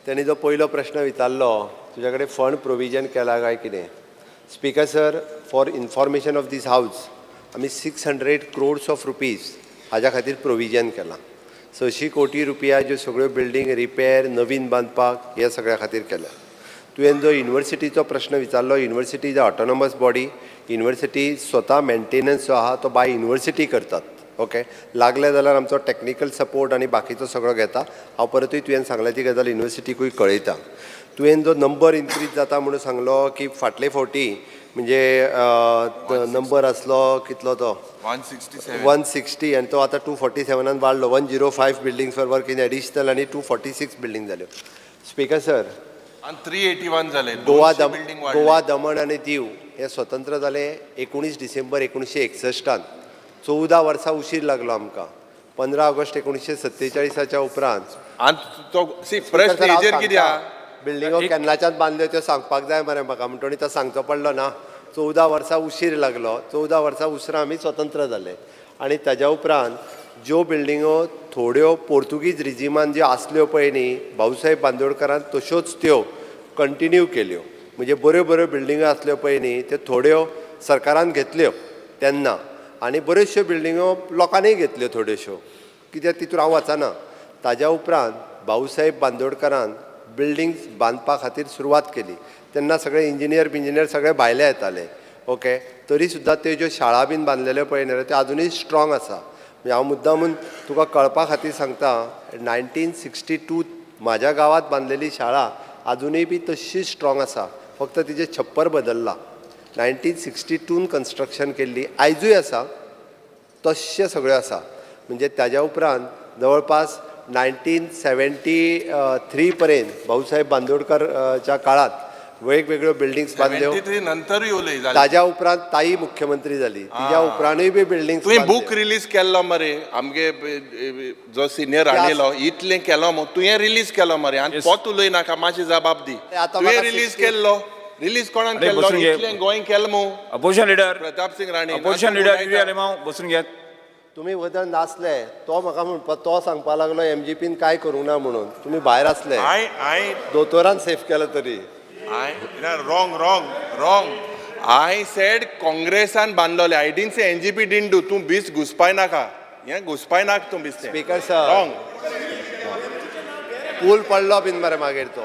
Speaker 4: तेणी जो पयलो प्रश्न विचारलो, तुज्या कडेन फंड प्रोविजन केला काय कितें? Speaker sir, for information of this house आमी 600 crores ऑफ रुपीज हाज्या खातीर प्रोविजन केलां. 600 कोटी रुपया ज्यो सगळ्यो बिल्डींग रिपेर नवीन बांदपाक हे सगळ्या खातीर केल्या. तुवें जो युनिवर्सिटीचो प्रश्न विचारलो, university is autonomous body. University स्वता मेंटेनन्स जो आहा तो बाय युनिवर्सिटी करतात. ओके, लागले जाल्यार आमचो टॅक्निकल सपोर्ट आनी बाकीचो सगळो घेता. हांव परतूय तुवें सांगल्या ती गजाल युनिवर्सिटीकूय कळयता. तुवें जो नंबर इन्क्रीज जाता म्हणून सांगलो की फाटले फावटी म्हणजे नंबर आसलो कितलो तो 160 आनी तो आतां 247 वाडलो. 105 buildings for work in additional आनी 246 बिल्डिंग जाल्यो. स्पीकर सर,
Speaker 5: 381 जाले.
Speaker 4: गोवा, दमण आनी दीव हे स्वतंत्र जाले 19 डिसेंबर 1961. 14 वर्सां उशीर लागलो आमकां. 15 ऑगस्ट 1947 उपरांत.
Speaker 5: प्रश्न हेजेर कितें आहा?
Speaker 4: बिल्डिंगो केन्नाच्यान बांदल्यो त्यो सांगपाक जाय मरे म्हाका, म्हणटोनी तो सांगचो पडलो ना. 14 वर्सां उशीर लागलो. 14 वर्सां उसरां आमी स्वतंत्र जाले. आनी ताज्या उपरांत ज्यो बिल्डिंगो थोड्यो पोर्तुगीज रिजिमान ज्यो आसल्यो पळय न्ही, भाऊसाहेब बांदोडकरान तश्योच त्यो कंटिन्यू केल्यो. म्हणजे बऱ्यो बऱ्यो बिल्डिंगो आसल्यो पळय न्ही, त्यो थोड्यो सरकारान घेतल्यो तेन्ना, आनी बऱ्योचश्यो बिल्डिंगो लोकांनीय घेतल्यो थोड्योश्यो. कित्याक तितून हांव वचना. ताज्या उपरांत भाऊसाहेब बांदोडकरान बिल्डिंग्स बांदपा खातीर सुरवात केली. तेन्ना सगळे इंजिनियर सगळे भायले येताले. ओके, तरी सुद्दां त्यो ज्यो शाळा बीन बांदलेल्यो पळय न्ही त्यो अजुनूय स्ट्रॉंग आसा. म्हणजे हांव मुद्दामून तुका कळपा खातीर सांगता, 1962 म्हाज्या गांवांत बांदलेली शाळा अजुनूय बी तशीच स्ट्रॉंग आसा, फक्त तिजें छप्पर बदल्लां. 1962 कन्स्ट्रक्शन केल्ली, आयजूय आसा, तशें सगळ्यो आसा. म्हणजे ताज्या उपरांत जवळपास 1973 पर्यंत भाऊसाहेब बांदोडकरच्या काळात वेगवेगळ्यो बिल्डिंग्स बांधल्यो
Speaker 5: 73 नंतरूय उलय जालें.
Speaker 4: ताज्या उपरांत ताई मुख्यमंत्री जाली तिच्या उपरांतूय बी बिल्डिंग्स
Speaker 5: तुवें बूक रिलीज केल्लो मरे आमगे जो सिनियर हाडिल्लो इतलें केलो मग तुवें रिलीज केलो मरे आनी पोत उलय नाका मातशी जबाब दी.
Speaker 4: आतां
Speaker 5: तुवें
Speaker 4: म्हाका
Speaker 5: रिलीज
Speaker 4: 60
Speaker 5: केल्लो रिलीज कोणान
Speaker 2: अरे
Speaker 5: केल्लो
Speaker 2: बसून घे.
Speaker 5: इतलें गोंय केलो मो
Speaker 2: opposition leader
Speaker 5: Pratap Singh Rane
Speaker 2: opposition leader Yuri Alemao बसून घेत.
Speaker 4: तुम्ही वदन नासले तो म्हाका म्हणपा तो सांगपा लागलो एमजीपीन काय करूंक ना म्हणून तुम्ही भायर आसले
Speaker 5: I
Speaker 4: दोतोरान सेफ केलो तरी
Speaker 5: wrong. I said काँग्रेसान बांदलोले. I didn't say NGP didn't do. तूं बीस घुसपाय नाका. हें घुसपाय नाका तूं बिस्तें.
Speaker 4: Speaker sir
Speaker 5: Wrong.
Speaker 4: पूल पडलो बीन मरे मागीर तो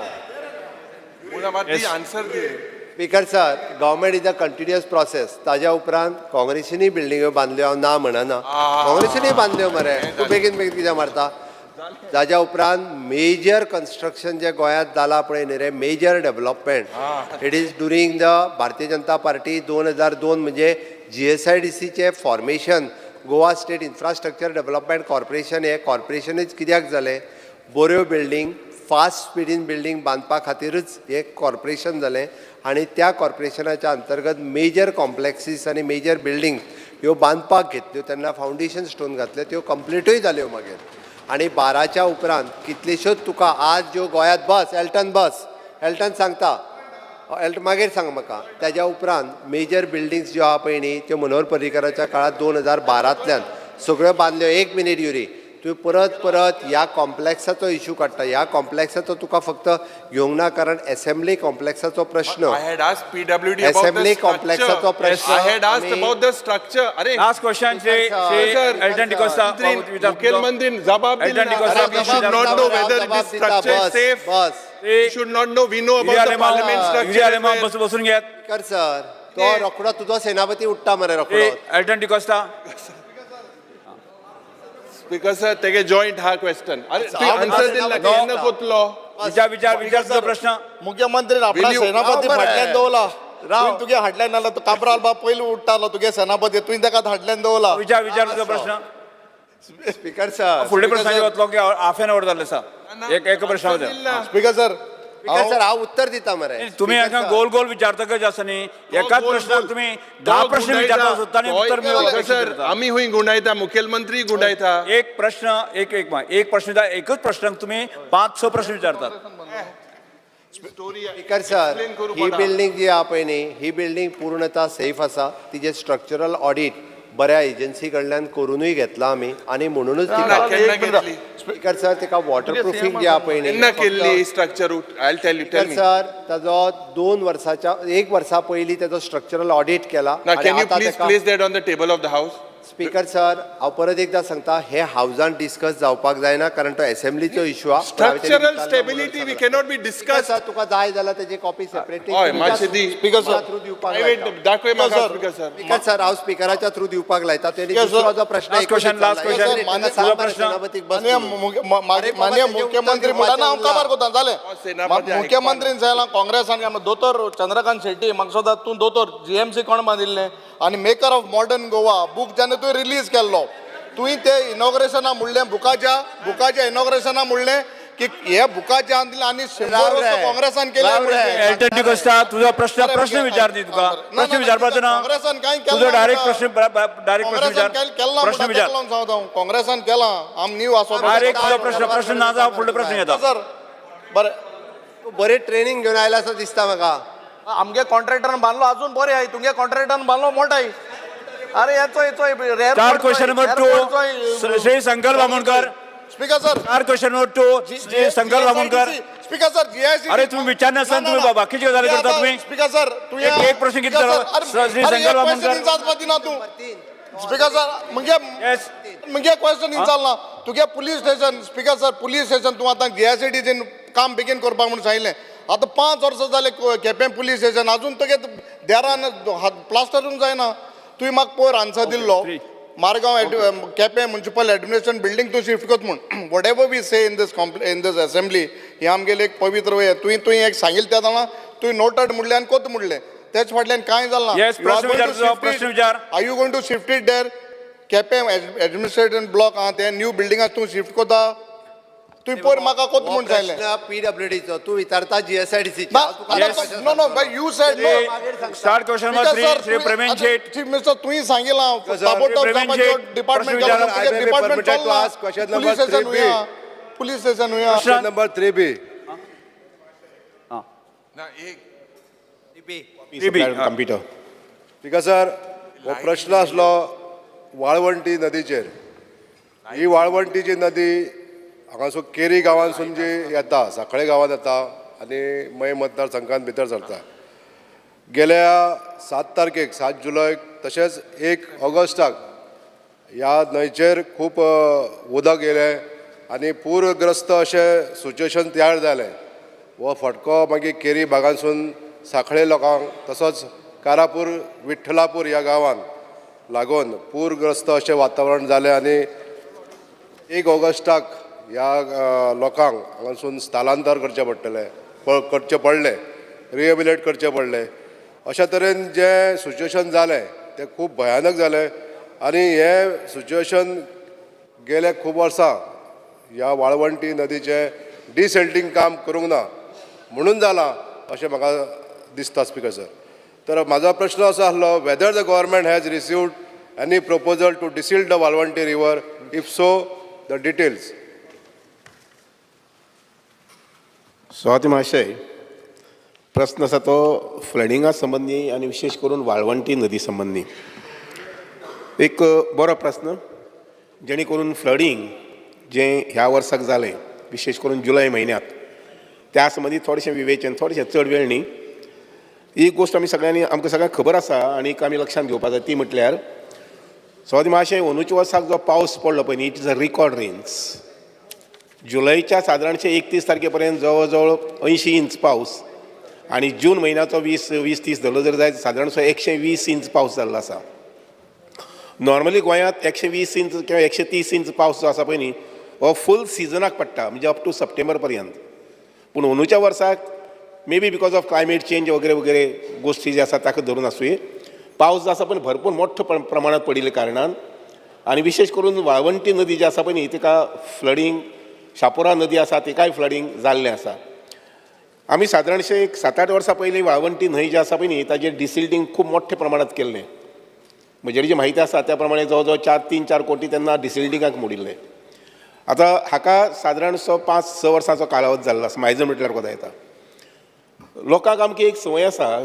Speaker 5: पुणा मात दी आन्सर दी.
Speaker 4: Speaker sir government is a continuous process ताज्या उपरांत काँग्रेसीनी बिल्डिंग्यो बांदल्यो हांव ना म्हणना काँग्रेसीनी बांदल्यो मरे तूं बेगीन बेगीन कित्याक मारता ताज्या उपरांत मेजर कन्स्ट्रक्शन जे गोंयांत जालां पळय न्ही रे major development it is during the Bharatiya Janata Party 2002 म्हणजे GSIDCचें formation Goa state infrastructure development corporation हे कॉर्पोरेशनूच कित्याक जालें बऱ्यो बिल्डींग फास्ट स्पिडीन बिल्डींग बांदपा खातीरच हे कॉर्पोरेशन जालें आनी त्या कॉर्पोरेशनाच्या अंतर्गत मेजर कॉम्प्लेक्सीस आनी मेजर बिल्डींग ह्यो बांदपाक घेतल्यो तेन्ना फावंडेशन स्टोन घातले त्यो कंप्लिटूय जाल्यो मागीर आनी 12च्या उपरांत कितल्योश्योच तुका आज ज्यो गोंयांत बस एल्टन सांगता मागीर सांग म्हाका त्याच्या उपरांत मेजर बिल्डिंग्स ज्यो आहा पळय न्ही त्यो मनोहर पर्रीकराच्या काळात 2012तल्यान सगळ्यो बांदल्यो. 1 मिनीट युरी तुवें परत ह्या कॉम्प्लेक्साचो इशू काडटा ह्या कॉम्प्लेक्साचो तुका फक्त घेवंक ना कारण असेंब्ली कॉम्प्लेक्साचो प्रश्न
Speaker 5: I had asked PWD about
Speaker 4: assembly
Speaker 5: the
Speaker 4: कॉम्प्लेक्साचो
Speaker 5: structure.
Speaker 4: प्रश्न
Speaker 5: I had asked about the structure. अरे
Speaker 2: लास्ट क्वेश्चन श्री एल्टन डिकोस्टा
Speaker 5: मुख्यमंत्रीन जबाब दिला.
Speaker 2: Elton D'Costa,
Speaker 5: We should not know whether this structure is safe. We should not know. We know about the parliament structure. as well.
Speaker 2: बसून घेत.
Speaker 4: Speaker sir तो रोखडो तुजो सेनापती उठ्ठा मरे रोखडो
Speaker 2: एल्टन डिकोस्टा
Speaker 5: Because तेगे जॉइंट हा क्वेश्चन. अरे तू आन्सर दिला की न कोतलो.
Speaker 2: विचार तुझा प्रश्न.
Speaker 6: मुख्यमंत्री आपला
Speaker 5: Will you-
Speaker 6: सेनापती
Speaker 4: बरें.
Speaker 6: फाटल्यान दवरला तुवें तुगे हाटल्यान नाल्या तो काबराल बाब पयलीं उठ्ठालो तुगे सेनापती तुवें ताका हाटल्यान दवरला
Speaker 2: विचार तुझा प्रश्न.
Speaker 4: स्पीकर सर
Speaker 2: फुडले प्रश्न वतलो की हाफ एन अवर जाल्लो आसा. एक प्रश्न
Speaker 5: आन्सर
Speaker 2: हांव
Speaker 5: दिला.
Speaker 6: स्पीकर सर
Speaker 4: स्पीकर सर हांव उत्तर दिता मरे
Speaker 2: तुम्ही हांगा गोल विचारतकच आसा न्ही एकाच प्रश्नाक तुम्ही 10 प्रश्न विचारता सोदता आनी उत्तर मेळोवपाक
Speaker 5: सर
Speaker 2: करता.
Speaker 5: आम्ही हुंय गुणायता मुख्यमंत्री गुणायता.
Speaker 2: एक प्रश्न एक प्रश्न एकच प्रश्नाक तुम्ही 5-6 प्रश्न विचारतात.
Speaker 4: स्पीकर सर ही बिल्डिंग जी आहा पळय न्ही ही बिल्डिंग पूर्णतः सेफ आसा तिजे स्ट्रक्चरल ऑडिट बऱ्या एजन्सी कडल्यान करूनय घेतला आमी आनी म्हणूनच
Speaker 5: केन्ना घेतली?
Speaker 4: स्पीकर सर तिका वॉटर प्रुफींग जी आहा पळय न्ही
Speaker 5: केन्ना केल्ली structure I tell you tell me.
Speaker 4: Sir ताजो 1 वर्सा पयलीं ताजो स्ट्रक्चरल ऑडिट केला
Speaker 5: Now
Speaker 4: आनी
Speaker 5: can you
Speaker 4: आतां
Speaker 5: please
Speaker 4: तेका-
Speaker 5: place that on the table of the house?
Speaker 4: Speaker sir हांव परत एकदा सांगता हे हावजान डिस्कस जावपाक जायना कारण तो असेंब्लीचो इशू आहा
Speaker 5: Structural stability we cannot be discussed.
Speaker 4: Sir तुका जाय जाल्यार तेजी कॉपी सेपरेटली
Speaker 5: हय मातशें दी.
Speaker 6: स्पीकर सर
Speaker 4: थ्रू दिवपाक
Speaker 5: Private
Speaker 4: लायता.
Speaker 5: दाखय म्हाका
Speaker 6: sir.
Speaker 5: Speaker sir.
Speaker 4: Speaker sir हांव स्पीकराच्या थ्रू दिवपाक लायता तेणी
Speaker 6: Yes, sir.
Speaker 4: दुसरो जो प्रश्न
Speaker 2: Last
Speaker 4: एकूच
Speaker 2: question, last
Speaker 4: विचारला.
Speaker 2: question.
Speaker 4: तेका
Speaker 6: मान्य
Speaker 4: सांग
Speaker 2: प्रश्न.
Speaker 4: सेनापतीक बस
Speaker 6: माननीय
Speaker 4: म्हणून.
Speaker 6: माननीय मुख्यमंत्री म्हणटा हांव काबार कोता जालें
Speaker 5: सेनापती
Speaker 6: मुख्यमंत्रीन सांगलां काँग्रेसान दोतोर चंद्रकांत शेट्टी म्हाका सोदा तूं दोतोर GMC कोण बांदिल्लें आनी maker of modern Goa book जेन्ना तुवें रिलीज केल्लो तुवें ते इनॉग्रेशना म्हणलें बुकाच्या इनॉग्रेशना म्हणलें की हे बुकाच्या आनी 100 वर्स काँग्रेसान केले
Speaker 2: एल्टन डिकोस्टा तुझा प्रश्न विचार दी तुका प्रश्न विचारपाचो ना
Speaker 6: काँग्रेसान कांय केलें
Speaker 2: तुझो
Speaker 6: ना
Speaker 2: डायरेक्ट
Speaker 6: म्हाका.
Speaker 2: प्रश्न विचार प्रश्न विचार
Speaker 6: काँग्रेसान केला आम न्यू आसो
Speaker 2: डायरेक्ट तुझो प्रश्न ना जावं फुडलो प्रश्न येता.
Speaker 6: सर बरें
Speaker 4: तूं बरें ट्रेनिंग घेवन आयला असो दिसता म्हाका.
Speaker 6: आमगे कॉन्ट्रॅक्टरान बांदलो अजून बरें आहे तुमगे कॉन्ट्रॅक्टरान बांदलो मोठाय अरे याचो रेअर
Speaker 2: चार question number 2 Shri Shankar Bamankar.
Speaker 6: Speaker sir
Speaker 2: चार question number 2 Shri Shankar Bamankar.
Speaker 6: Speaker sir GIC
Speaker 2: अरे तुम्ही विचारनासतना तुम्ही बाकीचे गजाली करता तुम्ही.
Speaker 6: स्पीकर सर तू
Speaker 2: एक प्रश्न किती झाला? श्री शंकर बामणकर.
Speaker 6: ना तू स्पीकर सर
Speaker 2: Yes.
Speaker 6: म्हणजे क्वेश्चन विचारला तुगे police station speaker sir police station तू आता GICDCन काम बेगीन करपाक म्हणून सांगिल्लें आता 5 वर्सां जाले केपें पुलीस स्टेशन अजून तुगे देरान प्लास्टरून जायना तुवें म्हाका पयर आन्सर दिल्लो Margao Quepem municipal administration building तूं शिफ्ट कोत म्हूण whatever we say in this assembly ही आमगेली एक पवित्र वय तुवें एक सांगिल्लें त्या जाणां तुवें नोटड म्हणलें आनी कोत म्हणलें तेच फाटल्यान कांय जालें ना.
Speaker 2: Yes, प्रश्न विचार तुजो, प्रश्न विचार.
Speaker 6: Are you going to shift it there Quepem administration block आहा ते न्यू बिल्डिंगाक तूं शिफ्ट कोता तुम्ही पोर म्हाका कोत म्हूण सांगलें
Speaker 4: PWDचो तूं विचारता GSIDC
Speaker 6: no no you said no
Speaker 2: start question number 3 Shri Pravin Sheth
Speaker 6: chief minister तुही सांगितलं
Speaker 2: Pravin Sheth,
Speaker 6: department
Speaker 4: I may be permitted to ask question number 3B.
Speaker 6: Police station वया
Speaker 4: Question number 3B.
Speaker 5: ना एक
Speaker 4: कंप्युटर ठीक सर हो प्रश्न आसलो वाळवंटी नदीचेर ही वाळवंटीची नदी हांगासून केरी गांवांसून जी येता सांखळे गांवांत येता आनी मय मतदारसंघात भितर सरता गेल्या 7 तारखेक 7 जुलय तशेंच 1 ऑगस्टाक ह्या न्हंयचेर खूब उदक येयलें आनी पूरग्रस्त अशें सिच्युएशन तयार जालें हो फटको मागीर केरी भागांसून सांखळे लोकांक तसोच कारापूर विठ्ठलापूर ह्या गांवांत लागून पूरग्रस्त अशें वातावरण जालें आनी 1 ऑगस्टाक ह्या लोकांक हांगासून स्थलांतर करचें करचें पडलें रिहेबिलेट करचें पडलें अशा तरेन जें सिच्युएशन जालें तें खूब भयानक जालें आनी हें सिच्युएशन गेले खूब वर्सां ह्या वाळवंटी नदीचें डिसेल्टिंग काम करूंक ना म्हणून जालां अशें म्हाका दिसता स्पिकर सर तर म्हाजो प्रश्न असो आसलो whether the government has received any proposal to desilt the Valvanti river if so the details.
Speaker 7: Swati महाशय प्रश्न आसा तो फ्लडिंगा संबंधी आनी विशेष करून वाळवंटी नदी संबंधी एक बरो प्रश्न जेणे करून फ्लडिंग जें ह्या वर्साक जालें विशेष करून जुलय म्हयन्यांत त्या संबंधी थोडेशें विवेचन थोडेशें चड वेळ न्ही ही गोश्ट आमी सगळ्यांनी आमकां सगळ्यांक खबर आसा आनीक आमी लक्षांत घेवपाक जाय ती म्हटल्यार स्वाती महाशय अंदूच्या वर्साक जो पावस पडलो पळय न्ही it is a record rains जुलयच्या सादारणशे 31 तारखे पर्यंत जवळ जवळ 80 इंच पावस आनी जून म्हयन्याचो 20-30 धरलो जर जायत सादारणसो 120 इंच पावस जाल्लो आसा. नॉर्मली गोंयांत 120 इंच किंवा 130 इंच पावस जो आसा पळय न्ही हो फूल सिजनाक पडटा म्हणजे अप टू सप्टेंबर पर्यंत पूण अंदूच्या वर्साक may be because of climate change वगैरे वगैरे गोश्टी जे आसा ताका धरून आसूं पावस जो आसा पळय भरपूर मोठ्या प्रमाणांत पडिल्ले कारणान आनी विशेष करून वाळवंटी नदी जी आसा पळय न्ही तिका फ्लडिंग शापोरा नदी आसा तिकाय फ्लडिंग जाल्लें आसा. आमी सादारणशे एक 7-8 वर्सां पयलीं वाळवंटी न्हंय जी आसा पळय न्ही ताचेर डिसिल्टिंग खूब मोठ्या प्रमाणांत केल्लें म्हजे जी म्हायती आसा त्या प्रमाणे जवळ जवळ 3-4 कोटी तेन्ना डिसिल्टिंगाक मोडिल्ले. आतां हाका सादारणसो 5-6 वर्सांचो कालावध जाल्लो आसा मायजर म्हटल्यार कोता येता. लोकांक आमची एक संवय आसा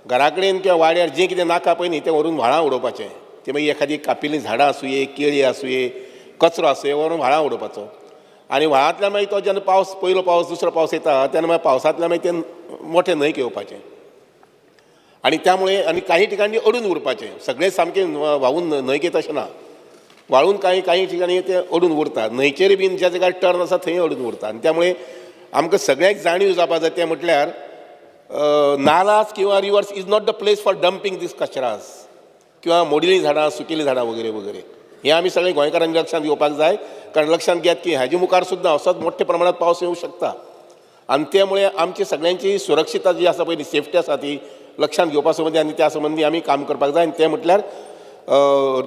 Speaker 7: घरा कडेन किंवा वाड्यार जें कितें नाका पळय न्ही तें व्हरून व्हाळां उडोवपाचें तें मागीर एखादी कापिल्लीं झाडां आसूं केळी आसूं कचरो आसूं व्हरून व्हाळां उडोवपाचो आनी व्हाळांतल्यान मागीर तो जेन्ना पावस पयलो पावस दुसरो पावस येता तेन्ना मागीर पावसांतल्यान मागीर तें मोठें न्हंयक येवपाचें आनी त्यामुळे आनी काही ठिकाणी अडून उरपाचें सगळें सामकें व्हांवून न्हंयक येता अशें ना वाळून काही ठिकाणी ते अडून उरता न्हंयचेर बीन ज्या जाग्यार टर्न आसा थंय अडून उरता आनी त्यामुळे आमकां सगळ्यांक जाणीव जावपाक जाय तें म्हटल्यार नालाज किंवा rivers is not the place for dumping this कचरास किंवा मोडिल्लीं झाडां सुकिल्लीं झाडां वगैरे वगैरे हें आमी सगळे गोंयकारांनी लक्षांत घेवपाक जाय कारण लक्षांत घेयात की हाजे मुखार सुद्दां असोच मोठ्या प्रमाणात पावस येवं शकता आनी त्यामुळे आमची सगळ्यांची सुरक्षितता जी आसा पळय सेफ्टी आसा ती लक्षांत घेवपा संबंदी आनी त्या संबंदी आमी काम करपाक जाय आनी तें म्हटल्यार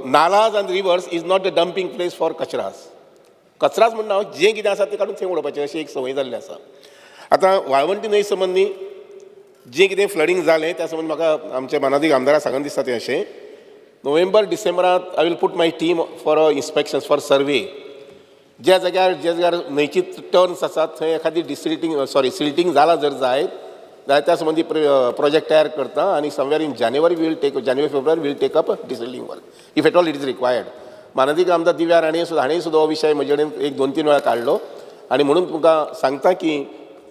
Speaker 7: नालाज आनी reverse is not the dumping place for कचराच म्हणना जें कितें आसा तें काडून थंय उडोवपाचें अशी एक संवय जाल्ली आसा. आतां वाळवंटी न्हंय संबंदी जें कितें फ्लडिंग जालें त्या संबंदी म्हाका आमच्या मानाधीक आमदाराक सांगून दिसता तें अशें नोव्हेंबर-डिसेंबरांत I will put my team for inspections for survey ज्या जाग्यार न्हंयची टर्न्स आसात थंय एखादी सिल्टिंग जाला जर जायत जाल्यार त्या संबंधी प्रोजेक्ट तयार करता आनी समवेर इन जानेवारी-फेब्रुवारी will take up desilting work if at all it is required. माननीय आमदार दिव्या हाणें सुद्दां हो विशय म्हजे कडेन 1-2-3 वेळा काडलो आनी म्हणून तुमकां सांगता की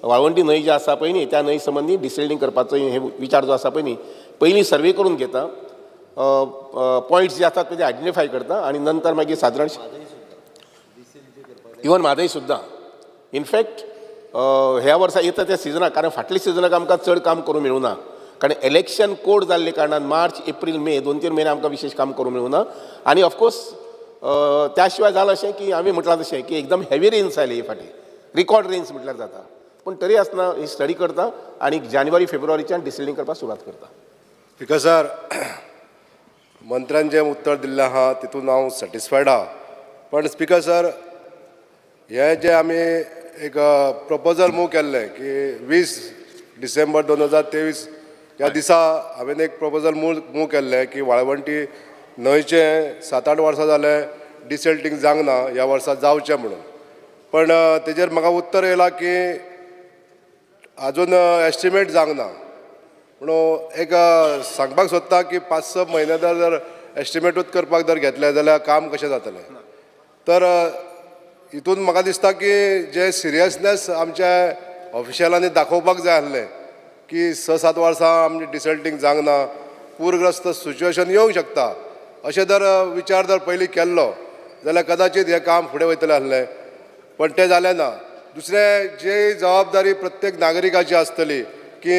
Speaker 7: वाळवंटी न्हंय जी आसा पळय न्ही त्या न्हंय संबंधी डिसिल्टिंग करपाचो हे विचार जो आसा पळय न्ही पयलीं सर्वे करून घेता पॉयंट्स जे आसात ते आयडेंटिफाय करता आनी नंतर मागीर सादारण इवन म्हादय सुद्दां इनफॅक्ट ह्या वर्सा येता त्या सिजनाक कारण फाटल्या सिजनाक आमकां चड काम करूं मेळूं ना कारण इलेक्शन कोड जाल्ले कारणान मार्च एप्रील मे 2-3 म्हयने आमकां विशेश काम करूं मेळूं ना आनी ऑफकोर्स त्या शिवाय जालां अशें की हांवें म्हटलां तशें की एकदम हेवी रेन्स आयले हे फाटी रिकॉर्ड रेन्स म्हटल्यार जाता पूण तरी आसतना ही स्टडी करता आनी जानेवारी-फेब्रुवारीच्यान डिसिल्टिंग करपाक सुरवात करता.
Speaker 4: बिकॉज सर मंत्र्यान जें उत्तर दिल्लें आहा तितून हांव सॅटिस्फायड आहा पण स्पिकर सर
Speaker 8: हे जे आमी एक प्रपोजल मूव केल्लें की 20 डिसेंबर 2023 ह्या दिसा हांवें एक प्रपोजल मूव केल्लें की वाळवंटी न्हंयचें 7-8 वर्सां जाले डिसेल्टींग जावंक ना, ह्या वर्सा जावचें म्हणून. पण तेजेर म्हाका उत्तर येयलां की अजून एस्टिमेट जावंक ना. म्हणून एक सांगपाक सोदता की 5-6 म्हयने जर एस्टिमेटूच करपाक जर घेतले जाल्यार काम कशें जातलें. तर हितून म्हाका दिसता की जे सिरियसनेस आमच्या ऑफिशियलांनी दाखोवपाक जाय आसलें की 6-7 वर्सां आमचे डिसल्टींग जावंक ना, पूरग्रस्त सिच्युएशन येवंक शकता, अशें जर विचार जर पयलीं केल्लो जाल्यार कदाचित हें काम फुडें वयतलें आसलें. पण तें जालें ना. दुसरें जी जबाबदारी प्रत्येक नागरिकाची आसतली की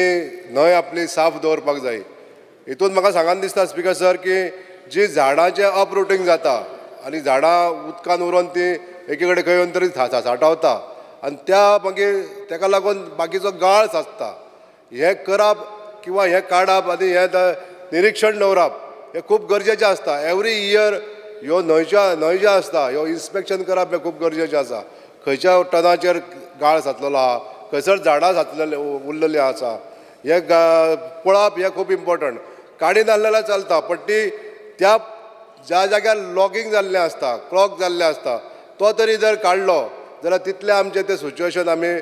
Speaker 8: न्हंय आपली साफ दवरपाक जाय. हितून म्हाका सांगान दिसता स्पिकर सर की जी झाडांचें अपरुटींग जाता आनी झाडां उदकान उरोवन ती एके कडेन खंय येवन तरी सांठवता आनी त्या मागीर ताका लागून बाकीचो गाळ साचता. हें करप किंवा हें काडप आनी हें निरीक्षण दवरप हें खूब गरजेचें आसता. एवरी इयर ह्यो न्हंय ज्यो आसता ह्यो इन्स्पेक्शन करप हें खूब गरजेचें आसा. खंयच्या टनाचेर गाळ साचलेलो आहा, खंयसर झाडां साचलेले उरलेलीं आसा, हें पळप हें खूब इम्पॉर्टंट. काडी नासलेल्यार चलता, पण ती त्या ज्या जाग्यार लॉगिंग जाल्लें आसता, क्लॉक जाल्लें आसता, तो तरी जर काडलो जाल्यार तितलें आमचें तें सिच्युएशन आमी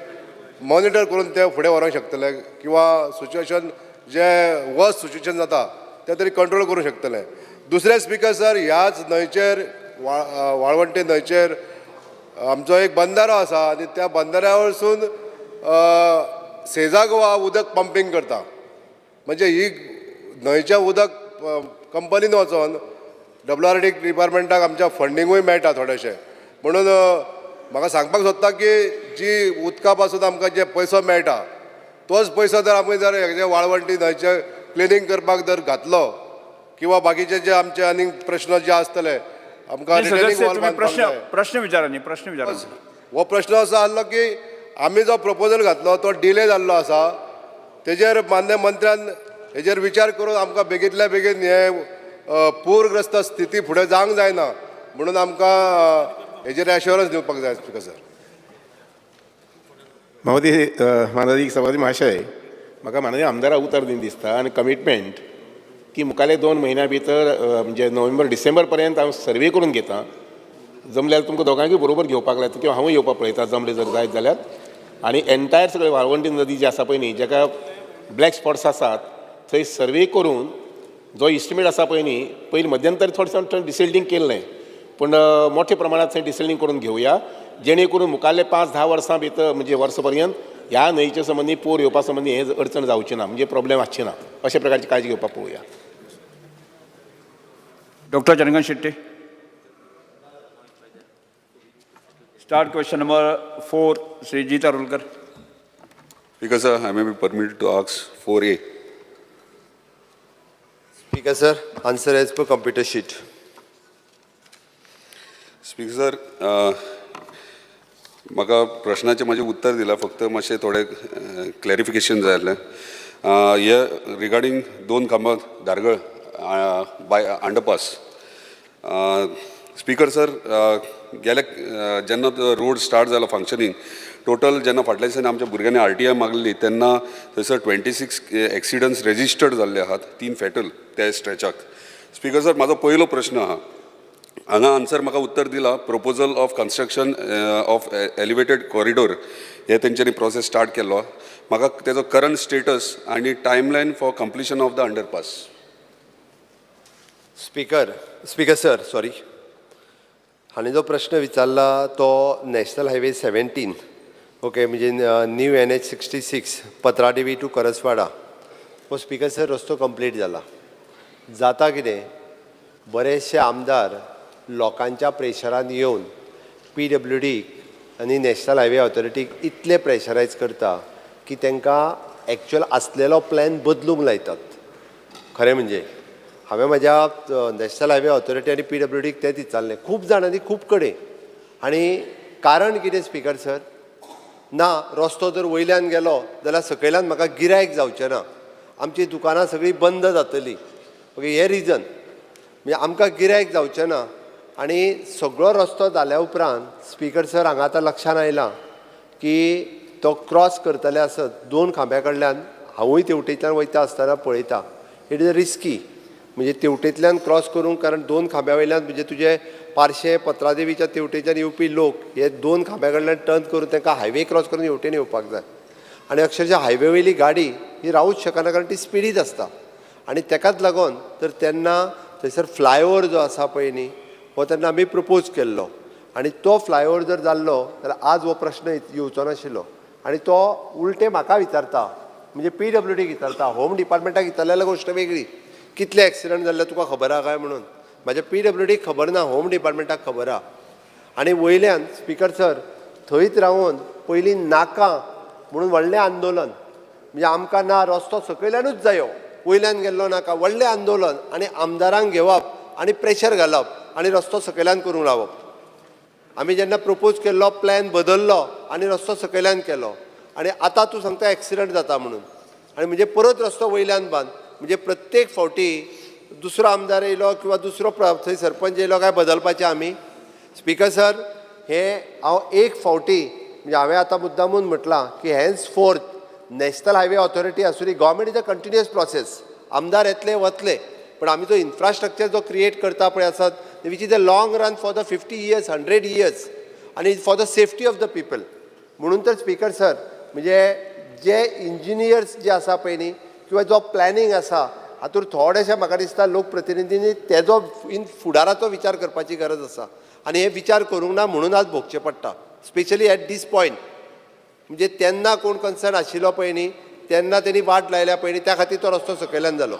Speaker 8: मॉनिटर करून तें फुडें व्हरोंक शकतले किंवा सिच्युएशन जें वर्स्ट सिच्युएशन जाता तें तरी कंट्रोल करूंक शकतले. दुसरें स्पिकर सर, ह्याच न्हंयचेर वाळवंटी न्हंयचेर आमचो एक बंदारो आसा आनी त्या बंदाऱ्या वरसून सेजा गोवा उदक पंपींग करता. म्हणजे ही न्हंयचें उदक कंपनीन वचोन WRD डिपार्टमेंटाक आमच्या फंडिंगूय मेळटा थोडेशें. म्हणून म्हाका सांगपाक सोदता की जी उदका पासून आमकां जे पयसो मेळटा तोच पयसो जर आमी जर हेजे वाळवंटी न्हंयचे क्लिनींग करपाक जर घातलो किंवा बाकीचे जे आमचे आनीक प्रश्न जे आसतले आमकां
Speaker 2: सदस्य तुम्ही प्रश्न विचारा न्ही, प्रश्न विचारा.
Speaker 8: हो प्रश्न असो आसलो की आमी जो प्रपोजल घातलो तो डिले जाल्लो आसा. तेजेर मान्य मंत्र्यान हेजेर विचार करून आमकां बेगींतल्या बेगीन हे पूरग्रस्त स्थिती फुडें जावंक जायना म्हणून आमकां हेजेर एश्युरन्स दिवपाक जाय स्पिकर सर.
Speaker 7: माननीय सभापती महाशय, म्हाका माननीय आमदाराक उतर दिन दिसता आनी कमिटमेंट की मुखाले 2 म्हयन्या भितर म्हणजे नोव्हेंबर डिसेंबर पर्यंत हांव सर्वे करून घेता. जमल्यार तुमकां दोगांयकूय बरोबर घेवपाक लायता किंवा हांवूय येवपाक पळयता जमले जर जायत जाल्यार. आनी एन्टायर सगळे वाळवंटी नदी जी आसा पळय न्ही, जाका ब्लॅक स्पॉट्स आसात, थंय सर्वे करून जो इस्टिमेट आसा पळय न्ही, पयलीं मध्यंतरी थोडें डिसेल्टींग केल्लें, पूण मोठ्या प्रमाणात थंय डिसेल्टींग करून घेवया, जेणे करून मुखाल्ले 5-10 वर्सां भितर म्हणजे वर्स पर्यंत ह्या न्हंयचे संबंधी पूर येवपा संबंधी हे अडचण जावची ना, म्हणजे प्रॉब्लेम आसची ना, अशा प्रकारची काळजी घेवपाक पळोवया.
Speaker 2: Doctor Chandrakant Shetty. Start question number 4, Sri Jeeta Rulkar.
Speaker 9: Speaker sir, I may be permitted to ask 4A.
Speaker 4: Speaker sir, answer as per computer sheet.
Speaker 9: Speaker sir, म्हाका प्रश्नाचें म्हाजें उत्तर दिलां, फक्त मातशें थोडें क्लॅरिफिकेशन जाय आसलें. हे रिगार्डींग 2 खांबा Dhargal by underpass. Speaker sir, गेल्या जेन्ना रोड स्टार्ट जाला फंक्शनींग, टोटल जेन्ना फाटल्या दिसांनी आमच्या भुरग्यांनी RTI मागली तेन्ना थंयसर 26 एक्सिडंट्स रेजिस्टर्ड जाल्ले आहात, 3 फॅटल त्या स्ट्रेचाक. स्पिकर सर, म्हाजो पयलो प्रश्न आहा, हांगा आन्सर म्हाका उत्तर दिला proposal of construction of elevated corridor हे तेंच्यांनी प्रोसेस स्टार्ट केल्लो. म्हाका तेजो करंट स्टेटस आनी timeline for completion of the underpass.
Speaker 4: Speaker sir, sorry, हांणी जो प्रश्न विचारला तो नॅशनल हायवे 17, ओके, म्हणजे new NH 66 Patradevi to Karaswada. हो स्पिकर सर रस्तो कंप्लीट जाला. जाता कितें, बरेचशे आमदार लोकांच्या प्रेशरान येवन PWD आनी नॅशनल हायवे ऑथॉरिटीक इतले प्रेशरायज करता की तांकां एक्चुअल आसलेलो प्लॅन बदलूंक लायतात. खरें म्हणजे हांवें म्हाज्या नॅशनल हायवे ऑथॉरिटी आनी PWDक तेंच विचारलें खूब जाणांनी खूब कडेन. आनी कारण कितें स्पिकर सर, ना रस्तो जर वयल्यान गेलो जाल्यार सकयल्यान म्हाका गिरायक जावचें ना, आमचीं दुकानां सगळीं बंद जातलीं. ओके, हें रिजन म्हणजे आमकां गिरायक जावचें ना आनी सगळो रस्तो जाल्या उपरांत स्पीकर सर हांगा आतां लक्षांत आयलां की तो क्रॉस करतले आसत 2 खांब्या कडल्यान हांवूय तेवटेंतल्यान वयता आसतना पळयता. इट इज रिस्की, म्हणजे तेवटेंतल्यान क्रॉस करूंक, कारण 2 खांब्या वयल्यान म्हणजे तुजे पार्शे पत्रादेवीच्या तेवटेच्यान येवपी लोक हे 2 खांब्या कडल्यान टर्न करून तांकां हायवे क्रॉस करून हेवटेन येवपाक जाय. आनी अक्षरशः हायवे वयली गाडी ही रावूच शकना, कारण ती स्पिडीत आसता. आनी ताकाच लागून तर तेन्ना थंयसर फ्लायओवर जो आसा पळय न्ही, हो तेन्ना आमी प्रपोज केल्लो. आनी तो फ्लायओवर जर जाल्लो जाल्यार आज हो प्रश्न येवचो नाशिल्लो. आनी तो उलटे म्हाका विचारता, म्हणजे PWDक विचारता, होम डिपार्टमेंटाक विचारल्यार गोश्ट वेगळी. कितले एक्सिडंट जाल्ले तुका खबर आहा काय म्हणून. म्हाज्या PWDक खबर ना, होम डिपार्टमेंटाक खबर आहा. आनी वयल्यान स्पीकर सर थंयच रावन पयलीं नाका म्हणून व्हडलें आंदोलन, म्हणजे आमकां ना रस्तो सकयल्यानूच जायो, वयल्यान गेल्लो नाका, व्हडलें आंदोलन आनी आमदारांक घेवप आनी प्रेशर घालप आनी रस्तो सकयल्यान करूंक लावप. आमी जेन्ना प्रपोज केल्लो प्लॅन बदललो आनी रस्तो सकयल्यान केलो. आनी आतां तूं सांगता एक्सिडंट जाता म्हणून, आनी म्हणजे परत रस्तो वयल्यान बांद. म्हणजे प्रत्येक फावटी दुसरो आमदार येयलो किंवा दुसरो थंय सरपंच येयलो काय बदलपाचें आमी. स्पीकर सर, हे हांव एक फावटी, म्हणजे हांवें आतां मुद्दामून म्हटलां की henceforth national highway authority आसूं दी, government is a continuous process. आमदार येतले वतले, पण आमी जो इन्फ्रास्ट्रक्चर जो क्रिएट करता पळय आसात, which is a long run for the 50 years 100 years आनी for the safety of the people. म्हणून तर स्पीकर सर, म्हणजे जे इंजिनियर्स जे आसा पळय न्ही, किंवा जो प्लॅनिंग आसा, हातूंत थोडेशे म्हाका दिसता लोकप्रतिनिधींनी तेजो फुडाराचो विचार करपाची गरज आसा. आनी हे विचार करूंक ना म्हणून आज भोगचें पडटा, स्पेशली एट दीस पॉयंट. म्हणजे तेन्ना कोण कन्सर्न आशिल्लो पळय न्ही, तेन्ना तेणी वाट लायल्या पळय न्ही, त्या खातीर तो रस्तो सकयल्यान जालो.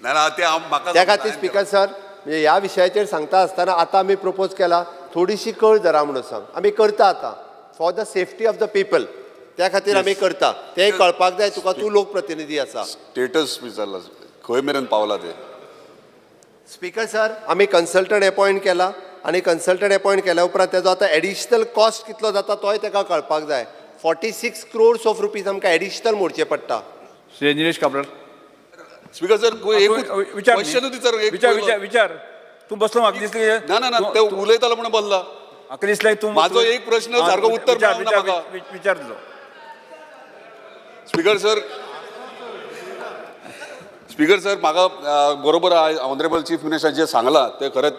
Speaker 4: त्या खातीर स्पीकर सर, म्हणजे ह्या विशयाचेर सांगता आसतना आतां आमी प्रपोज केला, थोडीशी कळ धरा म्हणून सांग. आमी करता आतां for the safety of the people, त्या खातीर आमी करता. तें कळपाक जाय तुका, तूं लोकप्रतिनिधी आसा.
Speaker 9: स्टेटस विचारला खंय मेरेन पावला ते.
Speaker 4: स्पीकर सर, आमी कन्सल्टंट अपॉयंट केला आनी कन्सल्टंट अपॉयंट केल्या उपरांत तेजो आतां एडिशनल कॉस्ट कितलो जाता तोय ताका कळपाक जाय. 46 crores of rupees आमकां एडिशनल मोडचें पडटा.
Speaker 2: श्री निलेश काब्राल.
Speaker 9: स्पीकर सर
Speaker 2: विचार
Speaker 9: क्वेश्चन
Speaker 2: विचार. तूं बसलो म्हाका दिसलें
Speaker 9: ना ते उलयतालो म्हणून बोल्ला.
Speaker 2: म्हाका दिसलें तूं
Speaker 9: म्हाजो एक प्रश्न सारको उत्तर मेळना म्हाका.
Speaker 2: विचार तुजो.
Speaker 9: स्पीकर सर म्हाका बरोबर ऑनरेबल चीफ मिनिस्टर जे सांगलां ते खरेंच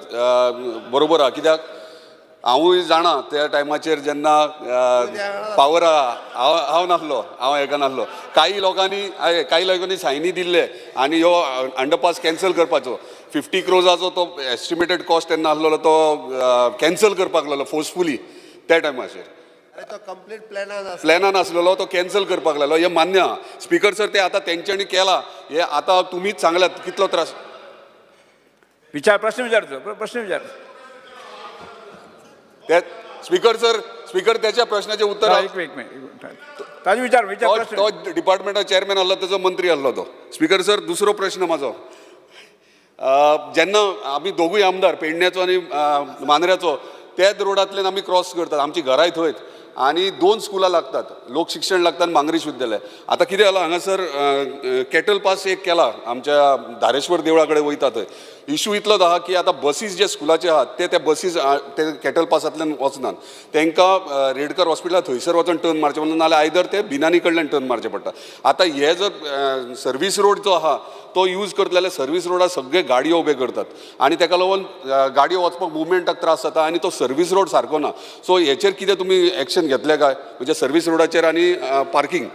Speaker 9: बरोबर आहा. कित्याक हांवूय जाणा त्या टायमाचेर जेन्ना पावर हांव नासलो, हांव हेका नासलो, काही लोकांनी सायनी दिल्ले आनी ह्यो अंडरपास कॅन्सल करपाचो 50 crores तो एस्टिमेटेड कॉस्ट तेन्ना आसलेलो तो कॅन्सल करपाक लागलो फोर्सफुली त्या टायमाचेर.
Speaker 4: कंप्लीट
Speaker 9: प्लॅनान आसलेलो तो कॅन्सल करपाक लागलो, हे मान्य आहा. स्पीकर सर, ते आतां तेंच्यांनी केला, हे आतां तुमीच सांगल्यात कितलो त्रास.
Speaker 2: प्रश्न विचार.
Speaker 9: स्पीकर त्याच्या प्रश्नाचे उत्तर
Speaker 2: ताजे विचार
Speaker 9: तो डिपार्टमेंटा चेअरमॅन आसलो, त्याचो मंत्री आसलो तो. स्पीकर सर, दुसरो प्रश्न म्हाजो, जेन्ना आमी दोगूय आमदार पेडण्याचो आनी मांद्र्याचो त्याच रोडांतल्यान आमी क्रॉस करतात, आमची घराय थंयच, आनी 2 स्कुलां लागतात, लोकशिक्षण लागता आनी मांगरीश विद्यालय. आतां कितें जालां, हांगासर कॅटल पास एक केला आमच्या धारेश्वर देवळा कडेन वयता थंय. इशू इतलोच आहा की आतां बसीस जे स्कुलाचे आहात ते बसीस ते कॅटल पासांतल्यान वचनात, तांकां रेडकर हॉस्पिटला थंयसर वचून टर्न मारचें पडटा, नाल्यार आयदर ते बिनानी कडल्यान टर्न मारचें पडटा. आतां हे जर सर्वीस रोड जो आहा तो यूज करतले जाल्यार सर्वीस रोडार सगळे गाडयो उबे करतात आनी ताका लागून गाडयो वचपाक मुवमेंटाक त्रास जाता आनी तो सर्वीस रोड सारको ना. सो हेचेर कितें तुमी एक्शन घेतले काय, म्हणजे सर्वीस रोडाचेर आनी पार्किंग.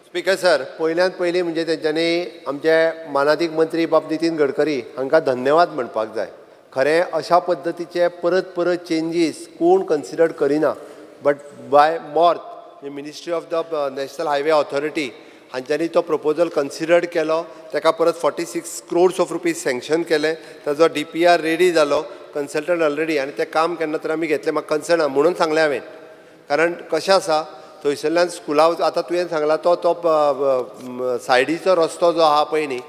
Speaker 4: स्पीकर सर, पयल्यान पयलीं म्हणजे तेंच्यांनी आमचे मानाधीक मंत्री बाब नितीन गडकरी हांकां धन्यवाद म्हणपाक जाय. खरें अशा पद्दतीचे परत चेंजीस कोण कन्सिडर करिना, but by MoRTH ministry of the national highway authority हांच्यांनी तो प्रपोजल कन्सिडर्ड केलो, ताका परत 46 crores of rupees सँक्शन केलें, ताजो DPR रेडी जालो, कन्सल्टंट ऑलरेडी, आनी तें काम केन्ना तर आमी घेतलें. म्हाका कन्सर्न आहा म्हणून सांगलें हांवें, कारण कशें आसा थंयसरल्यान स्कुला आतां तुवें सांगला तो सायडीचो रस्तो जो आहा पळय न्ही,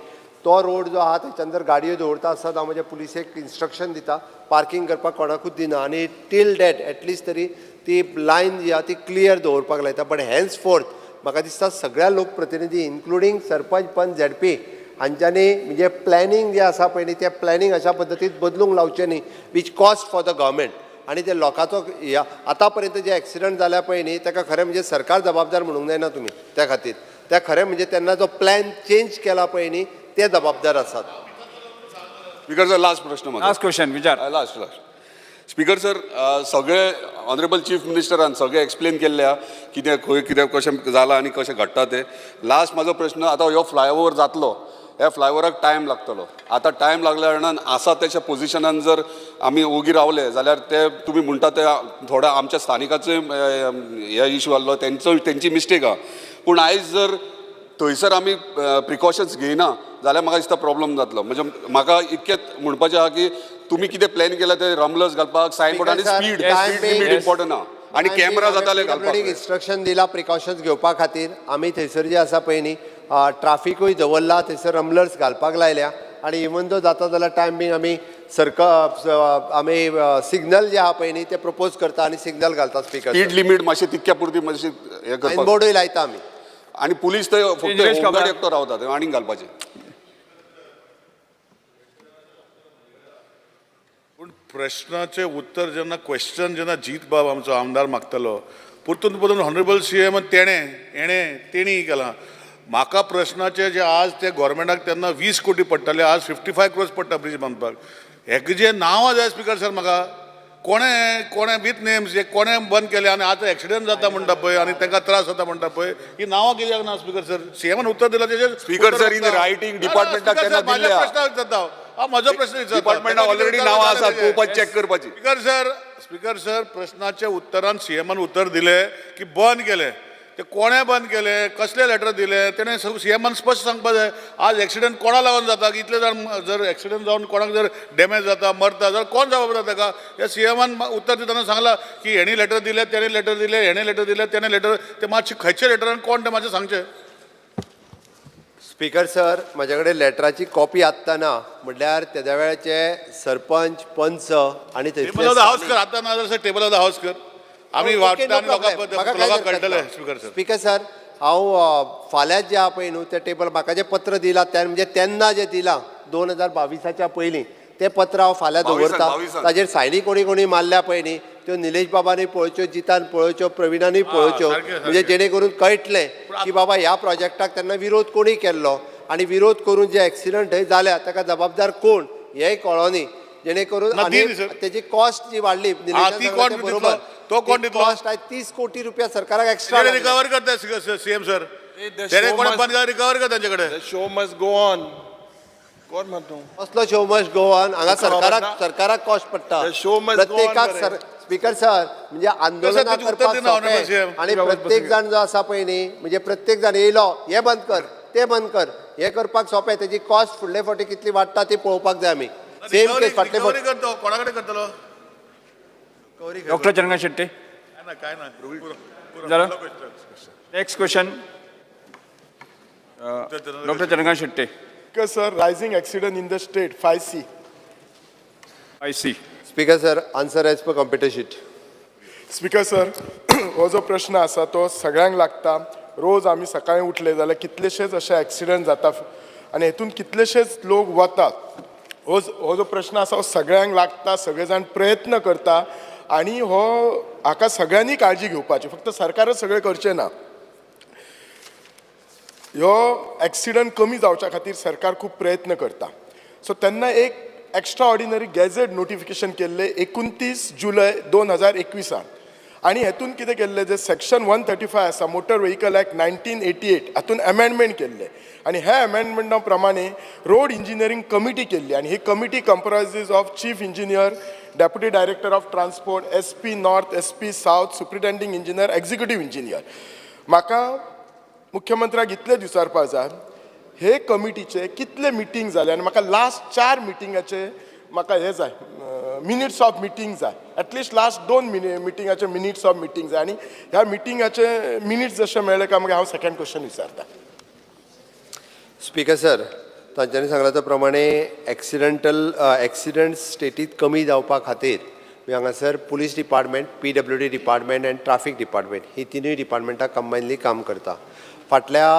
Speaker 4: तो रोड जो आहा थंयच्यान जर गाडयो दवरता आसतात हांव म्हज्या पुलिसेक इन्स्ट्रक्शन दिता, पार्किंग करपाक कोणाकूच दिना आनी टील डेट एटलिस्ट तरी ती लायन जी आहा ती क्लियर दवरपाक लायता. बट हेन्स फोर्थ म्हाका दिसता सगळ्या लोकप्रतिनिधी इन्क्लुडींग सरपंच, पंच, ZP हांच्यांनी म्हणजे प्लॅनिंग जे आसा पळय न्ही तें प्लॅनिंग अशा पद्दतीन बदलूंक लावचें न्ही which cost for the government आनी ते लोकांचो आतां पर्यंत जे एक्सिडंट जाल्या पळय न्ही ताका खरें म्हणजे सरकार जबाबदार म्हणूंक जायना तुमी त्या खातीर त्या खरें म्हणजे तेन्ना जो प्लॅन चेंज केला पळय न्ही ते जबाबदार आसात.
Speaker 9: स्पीकर सर लास्ट प्रश्न
Speaker 2: लास्ट क्वेश्चन विचार.
Speaker 9: लास्ट स्पीकर सर सगळे ऑनरेबल चीफ मिनिस्टरान सगळें एक्सप्लेन केल्ल्या कितें खंय कितें कशें जालां आनी कशें घडटा तें. लास्ट म्हाजो प्रश्न आतां हो फ्लायओव्हर जातलो ह्या फ्लायओव्हराक टायम लागतलो. आतां टायम लागल्या कारणान आसा तेच्या पोझिशनान जर आमी ओगी रावले जाल्यार ते तुमी म्हणटा ते थोड्या आमच्या स्थानिकाचोय हे इशू आसलो तेंची मिस्टेक आहा. पूण आयज जर थंयसर आमी प्रिकॉशन्स घेयना जाल्यार म्हाका दिसता प्रॉब्लम जातलो. म्हणजे म्हाका इतकेंच म्हणपाचें आहा की तुमी कितें प्लॅन केला ते रमलर्स घालपाक सायनबोर्ड आनी स्पीड लिमीट इम्पॉर्टंट आहा आनी कॅमेरा जाताले घालपाक.
Speaker 4: इन्स्ट्रक्शन दिला प्रिकॉशन्स घेवपा खातीर आमी थंयसर जे आसा पळय न्ही ट्राफिकूय दवरला थंयसर रमलर्स घालपाक लायल्या आनी इवन दो जाता जाल्यार टायम बीन आमी आमी सिग्नल जे आहा पळय न्ही ते प्रपोज करता आनी सिग्नल घालता स्पीकर.
Speaker 9: स्पीड लिमीट मातशें तितक्या पुरती मातशें हे करपाक
Speaker 4: सायनबोर्डूय लायता आमी
Speaker 9: आनी पुलीस थंय फक्त होमगार्ड एकटो रावता थंय आनीक घालपाचें.
Speaker 10: पूण प्रश्नाचें उत्तर जेन्ना क्वेश्चन जेन्ना जीत बाब आमचो आमदार मागतलो परतून परतून ऑनरेबल CM तेणी केलां. म्हाका प्रश्नाचें जे आज ते गोवोरमेंटाक तेन्ना 20 कोटी पडटाले आज 55 crores पडटा ब्रिज बांदपाक. हेका जे नांवां जाय स्पीकर सर म्हाका कोणे विथ नेम्स जे कोणे बंद केले आनी आतां एक्सिडेंट जाता म्हणटा पळय आनी तांकां त्रास जाता म्हणटा पळय ही नांवां कित्याक ना स्पीकर सर. CMन उत्तर दिलां तेजेर
Speaker 9: स्पीकर सर इन रायटींग डिपार्टमेंटाक तेन्ना दिल्ल्या
Speaker 10: प्रश्न विचारता हांव म्हजो प्रश्न
Speaker 9: डिपार्टमेंटाक ऑलरेडी नांवां आसात पळोवपाची चॅक करपाची.
Speaker 10: स्पीकर सर प्रश्नाच्या उत्तरान CMन उत्तर दिले की बंद केले ते कोणे बंद केले कसले लेटर दिले तेणें CMन स्पश्ट सांगपाक जाय. आज एक्सिडेंट कोणा लागून जाता इतले जाण जर एक्सिडेंट जावन कोणाक जर डॅमेज जाता मरता जाल्यार कोण जबाबदार ताका. हे CMन उत्तर दितना सांगलां की हेणी लेटर दिले तेणे लेटर दिले हेणे लेटर दिले तेणे लेटर ते मातशें खंयचे लेटरान कोण ते मातशें सांगचें.
Speaker 4: स्पीकर सर म्हाजे कडेन लेटराची कॉपी आसतना म्हटल्यार तेद्या वेळाचे सरपंच पंच आनी
Speaker 10: टेबल ऑफ द हावस कर आतां ना जाल्यार टेबल ऑफ द हावस कर आमी वाटता आनी लोकांक कळटले.
Speaker 4: स्पीकर सर हांव फाल्यां जे आहा पळय न्हू ते टेबल म्हाका जें पत्र दिलां म्हणजे तेन्ना जें दिलां 2022 पयलीं तें पत्र हांव फाल्यां दवरतां. ताजेर सायनी कोणी मारल्या पळय न्ही त्यो निलेश बाबांनी पळोवच्यो जितान पळोवच्यो प्रविणांनी पळोवच्यो म्हणजे जेणे करून कळटलें की बाबा ह्या प्रोजेक्टाक तेन्ना विरोध कोणी केल्लो आनी विरोध करून जे एक्सिडंट थंय जाल्या ताका जबाबदार कोण हेंय कळोनी जेणे करून तेजी कॉस्ट जी वाडली बरोबर
Speaker 10: तो कोण दितलो
Speaker 4: कॉस्ट आयज 30 कोटी रुपया सरकाराक एक्स्ट्रा
Speaker 10: रिकवर करता CM सर तेणे कोण बंद रिकवर कर तांचे कडेन.
Speaker 5: Show must go on. कोण म्हणतो
Speaker 4: कसलो शो मस्ट गो ऑन हांगा सरकाराक कॉस्ट पडटा प्रत्येकाक. स्पीकर सर म्हणजे आंदोलनां करपाक सोंपें आनी प्रत्येक जाण जो आसा पळय न्ही म्हणजे प्रत्येक जाण येयलो हे बंद कर ते बंद कर हे करपाक सोंपें तेजी कॉस्ट फुडले फावटी कितली वाडटा ती पळोवपाक जाय आमी. सेम केस फाटले फावटी
Speaker 10: करतो कोणा कडेन करतलो
Speaker 2: डॉक्टर चंद्रकांत शेट्टे.
Speaker 10: काय ना
Speaker 2: झालं next question doctor Chandrakant Shette.
Speaker 8: Sir rising accident in the state 5C.
Speaker 4: Speaker sir answer as per computer sheet.
Speaker 8: Speaker sir हो जो प्रश्न आसा तो सगळ्यांक लागता. रोज आमी सकाळीं उठले जाल्यार कितलेशेच अशे एक्सिडंट जाता आनी हेतून कितलेशेच लोक वतात. हो जो प्रश्न आसा हो सगळ्यांक लागता सगळे जाण प्रयत्न करता आनी हाका सगळ्यांनी काळजी घेवपाची फक्त सरकारच सगळें करचें ना. ह्यो एक्सिडंट कमी जावच्या खातीर सरकार खूब प्रयत्न करता. सो तेन्ना एक एक्स्ट्रा ऑर्डिनरी गॅझेट नोटिफिकेशन केल्लें 29 जुलय 2021 आनी हेतून कितें केल्लें जे सेक्शन 135 आसा मोटर व्हेहिकल एक्ट 1988 हातून अमेंडमेंट केल्ले आनी ह्या अमेंडमेंटा प्रमाणे रोड इंजिनियरींग कमिटी केल्ली आनी ही committee comprises of chief engineer deputy director of transport SP north SP south superintending engineer executive engineer. म्हाका मुख्यमंत्र्याक इतलें विचारपाक जाय हे कमिटीचे कितले मिटींग जाले आनी म्हाका लास्ट 4 मिटींगाचे म्हाका हे जाय मिनिट्स ऑफ मिटींग जाय एटलिस्ट लास्ट 2 मिटींगाचे मिनिट्स ऑफ मिटींग जाय आनी ह्या मिटींगाचे मिनिट्स जशे मेळ्ळे काय मागीर हांव सेकंड क्वेश्चन विचारता.
Speaker 4: स्पीकर सर तांच्यांनी सांगला त्या प्रमाणे एक्सिडंट स्टेटींत कमी जावपा खातीर हांगासर पुलीस डिपार्टमेंट PWD डिपार्टमेंट आनी ट्राफीक डिपार्टमेंट ही तिनूय डिपार्टमेंटां कंबायनली काम करता. फाटल्या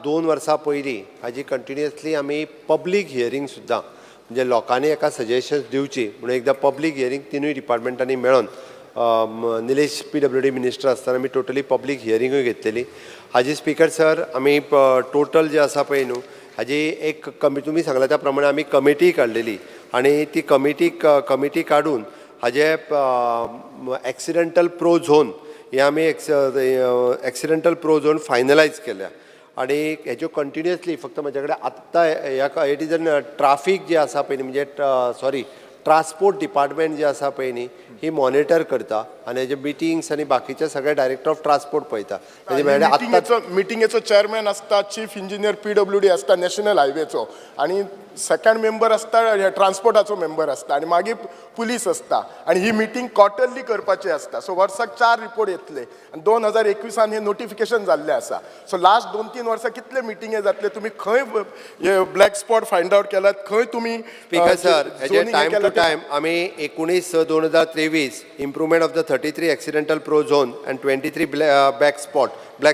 Speaker 4: 2 वर्सां पयलीं हाजी कंटिन्युअसली आमी पब्लीक हियरींग सुद्दां म्हणजे लोकांनी एका सजेशन्स दिवची म्हणून एकदां पब्लीक हियरींग तिनूय डिपार्टमेंटांनी मेळोन निलेश PWD मिनिस्टर आसतना आमी टोटली पब्लीक हियरिंगूय घेतलेली. हाजी स्पिकर सर आमी टोटल जे आसा पळय न्हू हाजी एक तुमी सांगला त्या प्रमाणे आमी कमिटी काडलेली आनी ती कमिटी काडून हाजे एक्सिडेंटल प्रो झोन हे आमी एक्सिडेंटल प्रो झोन फायनलायज केल्या आणि हेच्यो कंटिन्युअसली फक्त म्हाजे कडेन आत्तां ह्या इट इज अन ट्राफीक जे आसा पळय न्ही म्हणजे ट्रान्सपोर्ट डिपार्टमेंट जे आसा पळय न्ही ही मॉनिटर करता आनी हेजे मिटिंग्स आनी बाकीचे सगळे डायरेक्टर ऑफ ट्रान्सपोर्ट पळयता.
Speaker 11: मिटिंगेचो चेअरमॅन आसता, चीफ इंजिनियर PWD आसता नॅशनल हायवेचो आणि सेकंड मेंबर आसता ट्रान्सपोर्टाचो मेंबर आसता आणि मागीर पुलीस आसता आणि ही मिटींग क्वार्टरली करपाची आसता. सो वर्साक 4 रिपोर्ट येतले आणि 2021 हे नोटिफिकेशन जाल्ले आसा. सो लास्ट 2-3 वर्सां कितले मिटिंगे जातले, तुम्ही खंय ब्लॅक स्पॉट फायंड आउट केलात, खंय तुम्ही
Speaker 4: स्पीकर सर हेजे टायम टू टायम आमी 19/6/2023 improvement of the 33 accidental pro zone and 23 black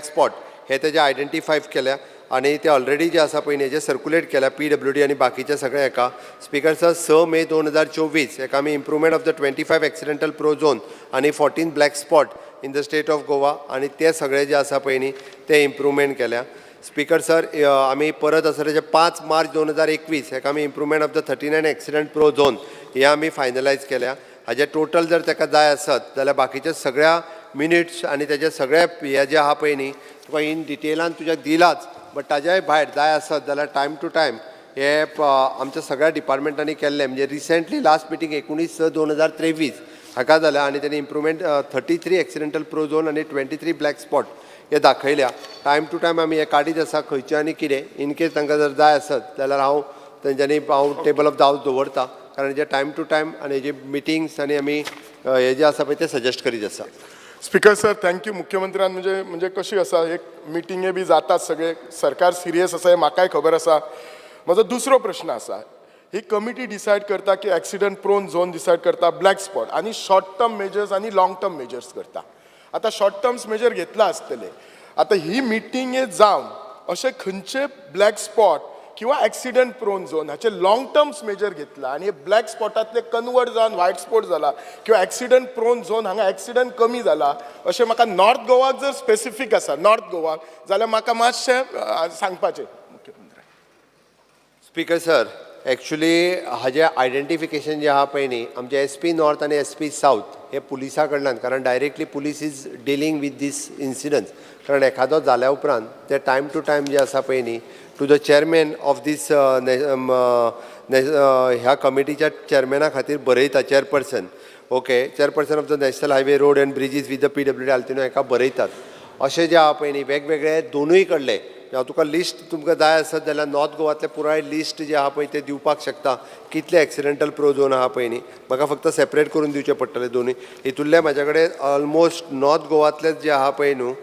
Speaker 4: spot हे तेजे आयडेंटिफाय केल्या आणि ते ऑलरेडी जे आसा पळय हेजे सर्क्युलेट केल्या PWD आणि बाकीचे सगळे एका. स्पीकर सर 6 मे 2024 हेका आमी improvement of the 25 accidental pro zone आणि 14 black spot in the state of Goa आणि ते सगळे जे आसा पळय न्ही ते इम्प्रुवमेंट केल्या. स्पीकर सर आमी परत आसा तेजे 5 मार्च 2021 हेका आमी improvement of the 39 accident pro zone हे आमी फायनलायज केल्या. हाजे टोटल जर ताका जाय आसत जाल्यार बाकीच्या सगळ्या मिनिट्स आणि तेजे सगळे हे जे आहा पळय न्ही तुका इन डिटेलान तुज्या दिलाच, बट ताज्याय भायर जाय आसत जाल्यार टायम टू टायम हे आमच्या सगळ्या डिपार्टमेंटांनी केल्ले. म्हणजे रिसेंटली लास्ट मिटींग 19/6/2023 हाका जाल्या आणि त्यांनी इम्प्रुवमेंट 33 एक्सिडेंटल प्रो झोन आणि 23 ब्लॅक स्पॉट हे दाखयल्या. टायम टू टायम आमी हे काडीत आसा खंयचे आनी कितें इन केस तांकां जर जाय आसत जाल्यार हांव टेबल ऑफ दावज दवरता, कारण हेजे टायम टू टायम आणि हेजे मिटिंग्स आणि आमी हे जे आसा पळय ते सजेस्ट करीत आसा.
Speaker 11: Speaker sir thank you. मुख्यमंत्र्यान म्हणजे कशी आसा एक मिटिंगे बी जातात सगळे, सरकार सिरियस आसा हे म्हाकाय खबर आसा. म्हजो दुसरो प्रश्न आसा, ही कमिटी डिसायड करता की एक्सिडंट प्रोन झोन डिसायड करता, ब्लॅक स्पॉट आणि शॉर्ट टर्म मेजर्स आणि लॉंग टर्म मेजर्स करता. आता शॉर्ट टर्म्स मेजर घेतला आसतले, आता ही मिटींग जावन असे खंयचे ब्लॅक स्पॉट किंवा ॲक्सिडंट प्रोन झोन हाचे लॉंग टर्म्स मेजर घेतला आणि हे ब्लॅक स्पॉटातले कन्वर्ट जावन व्हाईट स्पॉट जाला किंवा ॲक्सिडंट प्रोन झोन हांगा ॲक्सिडंट कमी जाला अशें म्हाका नॉर्थ गोवाक जर स्पेसिफीक आसा नॉर्थ गोवाक जाल्यार म्हाका मातशें सांगपाचें मुख्यमंत्री.
Speaker 4: स्पीकर सर एक्चुली हाजे आयडेंटिफिकेशन जे आहा पळय न्ही आमचे SP नॉर्थ आणि SP साऊथ हे पुलिसा कडल्यान, कारण directly police is dealing with these incidents, कारण एखादो जाल्या उपरांत ते टायम टू टायम जे आसा पळय न्ही to the chairman of these ह्या कमिटीच्या चेअरमॅना खातीर बरयता chairperson. Okay, chairperson of the national highway road and bridges with the PWD आल्तिनो हेका बरयतात. अशें जे आहा पळय न्ही वेगवेगळे दोनूय कडले हांव तुका लिस्ट तुमकां जाय आसत जाल्यार नॉर्थ गोवातले पुराय लिस्ट जे आहा पळय ते दिवपाक शकता. कितले एक्सिडेंटल प्रो झोन आहा पळय न्ही म्हाका फक्त सेपरेट करून दिवचे पडटले दोनूय. हितूंतले म्हाजे कडेन ऑलमोस्ट नॉर्थ गोवातलेच जे आहा पळय न्हू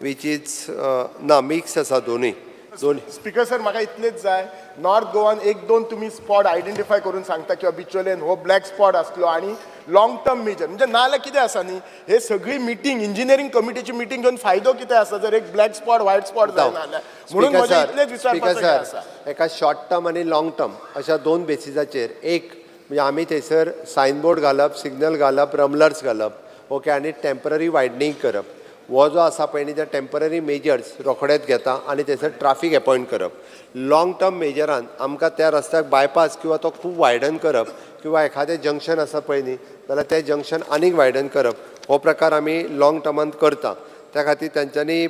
Speaker 4: वीच इज ना मिक्स आसा दोनूय.
Speaker 11: स्पीकर सर म्हाका इतलेच जाय, नॉर्थ गोवान 1-2 तुम्ही स्पॉट आयडेंटिफाय करून सांगता किंवा बिचोलेन हो ब्लॅक स्पॉट आसलो आणि लॉंग टर्म मेजर म्हणजे नाल्यार कितें आसा न्ही हे सगळी मिटींग इंजिनियरींग कमिटीची मिटींग घेवन फायदो कितें आसा जर एक ब्लॅक स्पॉट व्हाईट स्पॉट जायना जाल्यार. म्हणून म्हजें इतलेच विचारपाचें आसा.
Speaker 4: एका शॉर्ट टर्म आणि लॉंग टर्म अशा 2 बेसिसाचेर एक म्हणजे आमी थंयसर सायनबोर्ड घालप, सिग्नल घालप, रमलर्स घालप, ओके, आणि टेम्पररी वायडनींग करप. हो जो आसा पळय न्ही ते टेम्पररी मेजर्स रोखडेच घेता आणि थंयसर ट्राफीक अपॉयंट करप. लॉंग टर्म मेजरान आमकां त्या रस्त्याक बायपास किंवा तो खूब वायडन करप किंवा एखादें जंक्शन आसा पळय न्ही जाल्यार तें जंक्शन आनीक वायडन करप हो प्रकार आमी लॉंग टर्मान करता. त्या खातीर तेंच्यांनी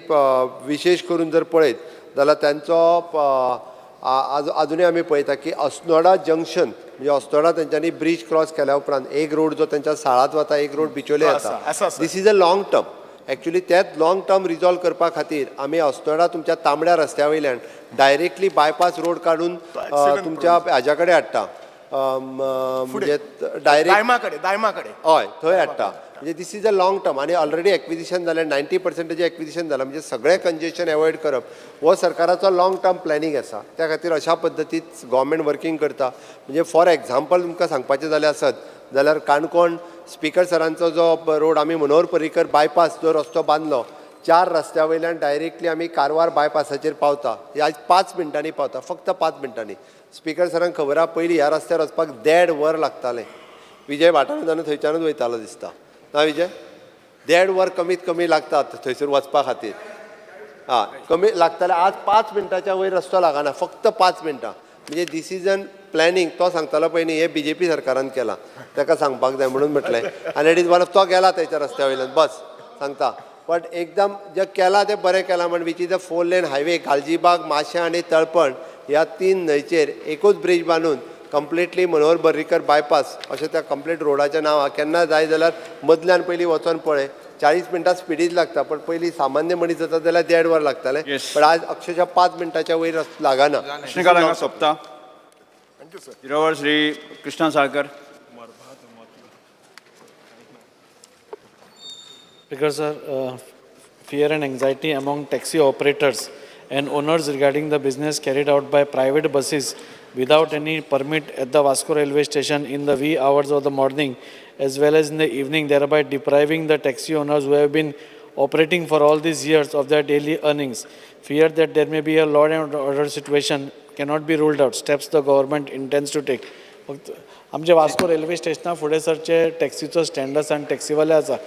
Speaker 4: विशेश करून जर पळयत जाल्यार तेंचो अजुनूय आमी पळयता की अस्नोडा जंक्शन म्हणजे अस्नोडा तेंच्यांनी ब्रीज क्रॉस केल्या उपरांत एक रोड जो तेंच्या साळात वता एक रोड बिचोले येता. This is a long term. Actually तेच लॉंग टर्म रिजॉल्व करपा खातीर आमी अस्नोडा तुमच्या तांबड्या रस्त्या वयल्यान डायरेक्टली बायपास रोड काडून तुमच्या हाज्या कडेन हाडटा म्हणजे डायरेक्ट
Speaker 11: दायमा कडेन
Speaker 4: हय थंय हाडटा. म्हणजे this is a long term आणि ऑलरेडी एक्विजिशन जालें 90% एक्विजिशन जालां. म्हणजे सगळें कंजेशन एवॉयड करप हो सरकाराचो लॉंग टर्म प्लॅनिंग आसा. त्या खातीर अशा पद्दतीत गव्हर्मेंट वर्किंग करता. म्हणजे फॉर एग्जाम्पल तुमकां सांगपाचें जालें आसत जाल्यार काणकोण स्पीकर सरांचो जो रोड आमी मनोहर पर्रीकर बायपास जो रस्तो बांदलो 4 रस्त्या वयल्यान डायरेक्टली आमी कारवार बायपासाचेर पावता. हे आज 5 मिनटांनी पावता, फक्त 5 मिनटांनी. स्पीकर सरांक खबर आहा पयलीं ह्या रस्त्यार वचपाक 1.5 वर लागतालें. विजय भाटानूच थंयच्यानूच वयतालो दिसता ना विजय? 1.5 वर कमीत कमी लागतात थंयसर वचपा खातीर. कमी लागताले. आज 5 मिनटाच्या वयर रस्तो लागना, फक्त 5 मिनटां. म्हणजे दीस इज एन प्लॅनिंग. तो सांगतालो पळय न्ही, हे BJP सरकारान केलां, ताका सांगपाक जाय म्हणून म्हटलें. आनी इट इज वन ऑफ तो गेला तेच्या रस्त्या वयल्यान बस सांगता. बट एकदम जे केलां तें बरें केलां म्हण which is a 4 lane highway. Galgibag, Mashem आनी तळपण ह्या 3 न्हंयचेर एकूच ब्रिज बांदून कंप्लिटली मनोहर पर्रीकर बायपास अशें त्या कंप्लीट रोडाचें नांव आहा. केन्ना जाय जाल्यार मदल्यान पयलीं वचोन पळय, 40 मिनटां स्पिडीच लागता. पण पयलीं सामान्य मनीस जाता जाल्यार 1.5 वर लागताले. पण आज अक्षरशः 5 मिनटाच्या वयर लागना.
Speaker 2: कृष्णकांत हांगा सोंपता.
Speaker 11: Thank you sir.
Speaker 2: जिरोवर Shri Krishna Salkar.
Speaker 12: Because fear and anxiety among taxi operators and owners regarding the business carried out by private buses without any permit at the Vasco railway station in the wee hours of the morning as well as in the evening, thereby depriving the taxi owners who have been operating for all these years of their daily earnings. Fear that there may be a law and order situation cannot be ruled out. Steps the government intends to take. आमचे Vasco railway स्टेशना फुडें सरचे टॅक्सीचो stand आसा आनी टॅक्सीवाले आसा.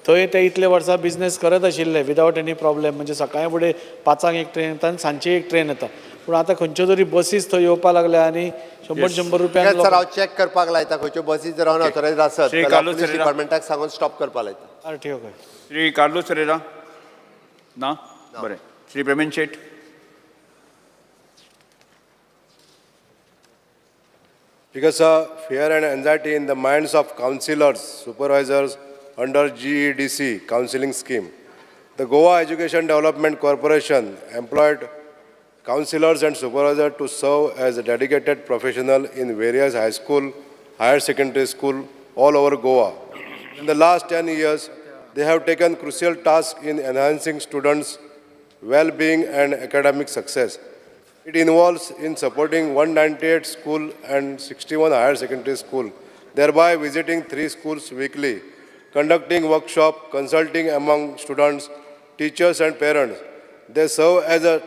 Speaker 12: थंय ते इतले वर्सां business करत आशिल्ले विदावट एनी प्रॉब्लेम. म्हणजे सकाळी फुडें 5 एक ट्रेन येता आनी सांजची एक ट्रेन येता. पूण आतां खंयच्यो तरी बसीस थंय येवपाक लागल्या आनी 100 रुपयान
Speaker 4: सर हांव चॅक करपाक लायता खंयच्यो बसीस जर ऑथरायज आसत
Speaker 2: श्री
Speaker 4: जाल्यार
Speaker 2: कार्लोस
Speaker 4: पुलीस
Speaker 2: पेरेरा.
Speaker 4: डिपार्टमेंटाक सांगून स्टॉप करपाक लायता.
Speaker 12: RTO काय
Speaker 2: श्री कार्लोस पेरेरा ना बरें. श्री प्रवीण शेट.
Speaker 8: Because of fear and anxiety in the minds of councillors, supervisors under GEDC counseling scheme, the Goa Education Development Corporation employed councillors and supervisors to serve as a dedicated professional in various high school, higher secondary school all over Goa. In the last 10 years, they have taken crucial tasks in enhancing students' well-being and academic success. It involves in supporting 198 school and 61 higher secondary school, thereby visiting 3 schools weekly, conducting workshop, consulting among students, teachers and parents. They serve as a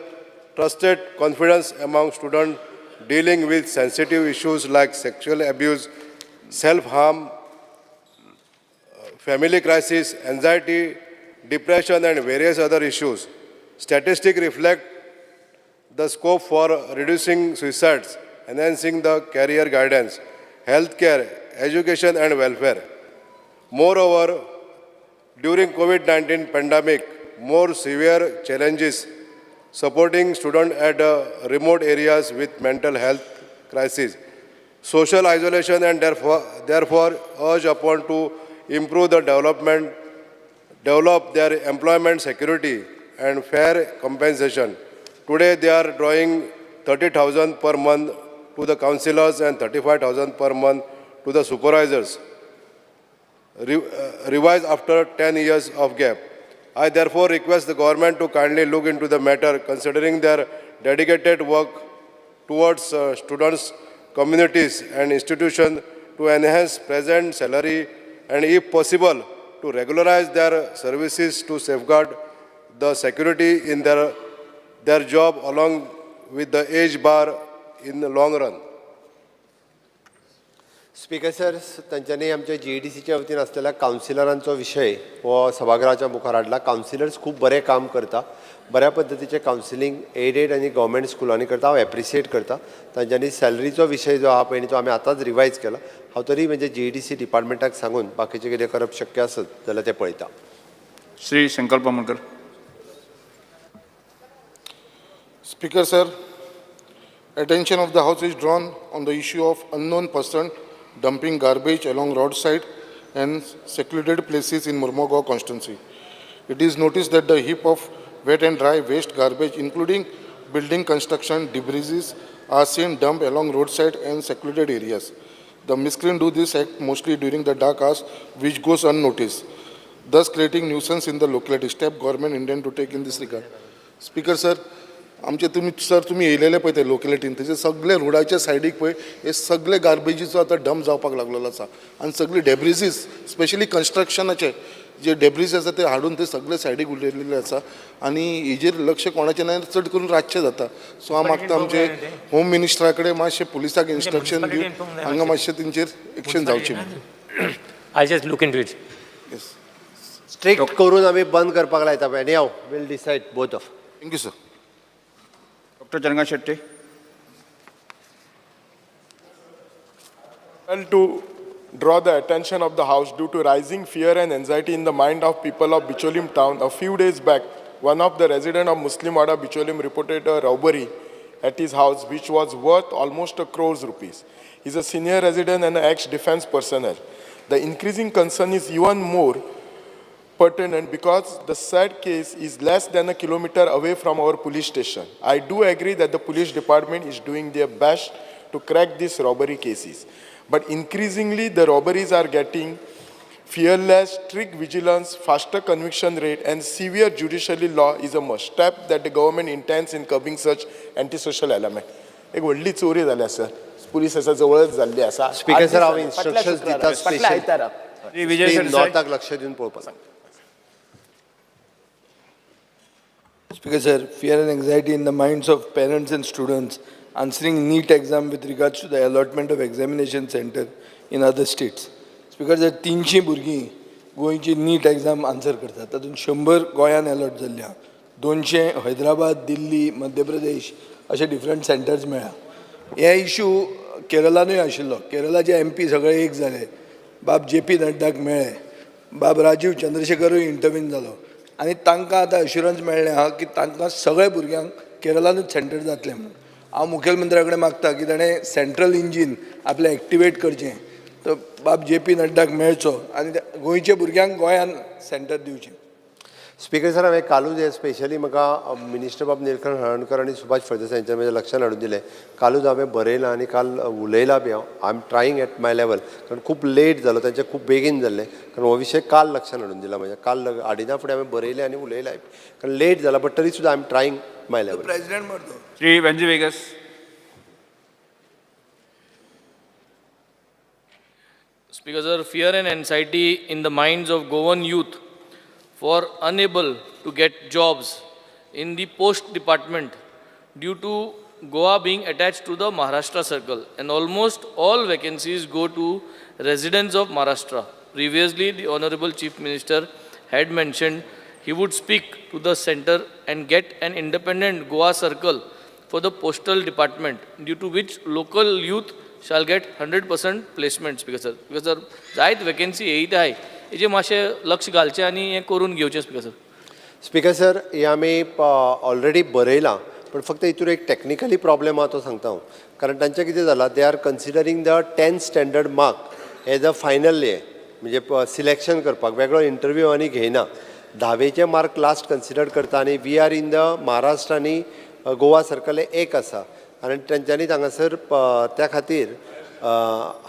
Speaker 8: trusted confidence among students dealing with sensitive issues like sexual abuse, self-harm, family crisis, anxiety, depression and various other issues. Statistics reflect the scope for reducing suicides, enhancing the career guidance, healthcare, education and welfare. Moreover, during COVID-19 pandemic, more severe challenges supporting students at remote areas with mental health crises, social isolation and therefore urge upon to improve the develop their employment security and fair compensation. Today, they are drawing 30,000 per month to the councillors and 35,000 per month to the supervisors, revised after 10 years of gap. I therefore request the government to kindly look into the matter, considering their dedicated work towards students, communities and institutions to enhance present salary and, if possible, to regularize their services to safeguard the security in their job along with the age bar in the long run.
Speaker 4: Speaker sir, तांच्यांनी आमच्या GEDCच्या वतीन आसलेल्या कावन्सिलरांचो विशय हो सभागृहाच्या मुखार हाडला. Councillors खूब बरें काम करता, बऱ्या पद्दतीचें कावन्सिलींग एडेड आनी गव्हर्मेंट स्कुलांनी करता. हांव एप्रिशिएट करता. तांच्यांनी सॅलरीचो विशय जो आहा पळय तो आमी आतांच रिवायज केला. हांव तरी म्हणजे GEDC डिपार्टमेंटाक सांगून बाकीचें कितें करप शक्य आसत जाल्यार तें पळयता.
Speaker 2: श्री संकल्प Amonkar.
Speaker 11: Speaker sir, attention of the House is drawn on the issue of unknown person dumping garbage along roadside and secluded places in Mormugao constituency. It is noticed that the heap of wet and dry waste garbage, including building construction debris, are seen dumped along roadside and secluded areas. The miscreants do this act mostly during the dark hours, which goes unnoticed, thus creating nuisance in the locality. Step government intend to take in this regard. Speaker sir, आमचे तुम्ही येयलेले पळय ते लोकेलिटीन तेजे सगळे रोडाच्या सायडीक पळय हे सगळे गार्बेजीचो आतां डंप जावपाक लागलेलो आसा आनी सगळी डेब्रिजीस स्पेशली कन्स्ट्रक्शनाचे
Speaker 8: जे डेब्रीज आसा ते हाडून ते सगळे सायडीक उडयलेले आसा आनी हेजेर लक्ष कोणाचें ना चड करून रातचें जाता सो हांव मागता आमचे होम मिनिस्टरा कडेन मातशें पुलिसाक इन्स्ट्रक्शन दिवन हांगा मातशें तेंचेर एक्शन जावचें
Speaker 13: I just look into it.
Speaker 4: Strict करून आमी बंद करपाक लायता पळय anyhow will decide both of
Speaker 8: thank you sir
Speaker 2: doctor Chandrakant Shetty.
Speaker 11: Well, to draw the attention of the House due to rising fear and anxiety in the mind of people of Bicholim town, a few days back, one of the residents of Muslim Wada Bicholim reported a robbery at his house which was worth almost ₹1 crore. He's a senior resident and an ex-defense personnel. The increasing concern is even more pertinent because the said case is less than a kilometer away from our police station. I do agree that the police department is doing their best to crack these robbery cases. But increasingly, the robberies are getting fearless, strict vigilance, faster conviction rate, and severe judiciary law is a must step that the government intends in curbing such antisocial element. एक व्हडली चोरी जाल्या sir police आसा जवळच जाल्ली आसा
Speaker 4: speaker sir हांव instructions दिता
Speaker 2: श्री विजय
Speaker 4: स्पेशल
Speaker 2: सरदेसाई.
Speaker 4: नॉर्थाक लक्ष दिवन पळोवपाक
Speaker 14: Speaker sir, fear and anxiety in the minds of parents and students answering NEET exam with regards to the allotment of examination center in other states. Speaker sir, 300 भुरगीं गोंयची NEET exam answer करतात तातूंत 100 गोंयान allot जाल्ल्या 200 हैदराबाद दिल्ली मध्य प्रदेश अशे different centres मेळ्ळा. हे issue केरळानूय आशिल्लो. केरळाचे MP सगळे एक जाले. बाब JP नड्डाक मेळ्ळे. बाब राजीव चंद्रशेखरूय इंटरव्हीन जालो आनी तांकां आतां अश्युरन्स मेळ्ळें आहा की तांकां सगळ्या भुरग्यांक केरळानूच सेंटर जातलें म्हणून. हांव मुखेलमंत्र्या कडेन मागता की ताणें सेंट्रल इंजीन आपलें एक्टिवेट करचें तो बाब JP नड्डाक मेळचो आनी गोंयच्या भुरग्यांक गोंयान सेंटर दिवचें.
Speaker 4: स्पीकर सर हांवें कालूच हे स्पेशली म्हाका मिनिस्टर बाब निलकंठ हळर्णकर आनी सुभाष फळदेसाय म्हज्या लक्षांत हाडून दिलें. कालूच हांवें बरयलां आनी काल उलयलां बी हांव. I am trying at my level कारण खूब लेट जालो तांचें खूब बेगीन जाल्लें कारण हो विशय काल लक्षांत हाडून दिला म्हज्या काल हाडिना फुडें हांवें बरयलें आनी उलयलां कारण लेट जाला बट तरी सुद्दां I am trying my level.
Speaker 14: President मरतो.
Speaker 2: Shri Venzy Viegas.
Speaker 3: Speaker sir, fear and anxiety in the minds of Goan youth for unable to get jobs in the post department due to Goa being attached to the Maharashtra circle and almost all vacancies go to residents of Maharashtra. Previously, the Honorable Chief Minister had mentioned he would speak to the center and get an independent Goa circle for the postal department due to which local youth shall get 100% placement. Speaker sir, because sir, जायत vacancy येयत आहे हेजे मातशें लक्ष घालचें आनी हें करून घेवचें. Speaker sir.
Speaker 4: स्पीकर सर हे आमी ऑलरेडी बरयलां पण फक्त हितून एक टॅक्निकली प्रॉब्लेम आहा तो सांगता हांव कारण तांचें कितें जालां they are considering the 10th standard mark as a final हे म्हणजे सिलेक्शन करपाक वेगळो इंटरव्यू आनी घेयना. 10वेचे मार्क लास्ट कन्सिडर करता आनी we are in the Maharashtra आनी गोवा सर्कल एक आसा आनी तेंच्यांनी हांगासर त्या खातीर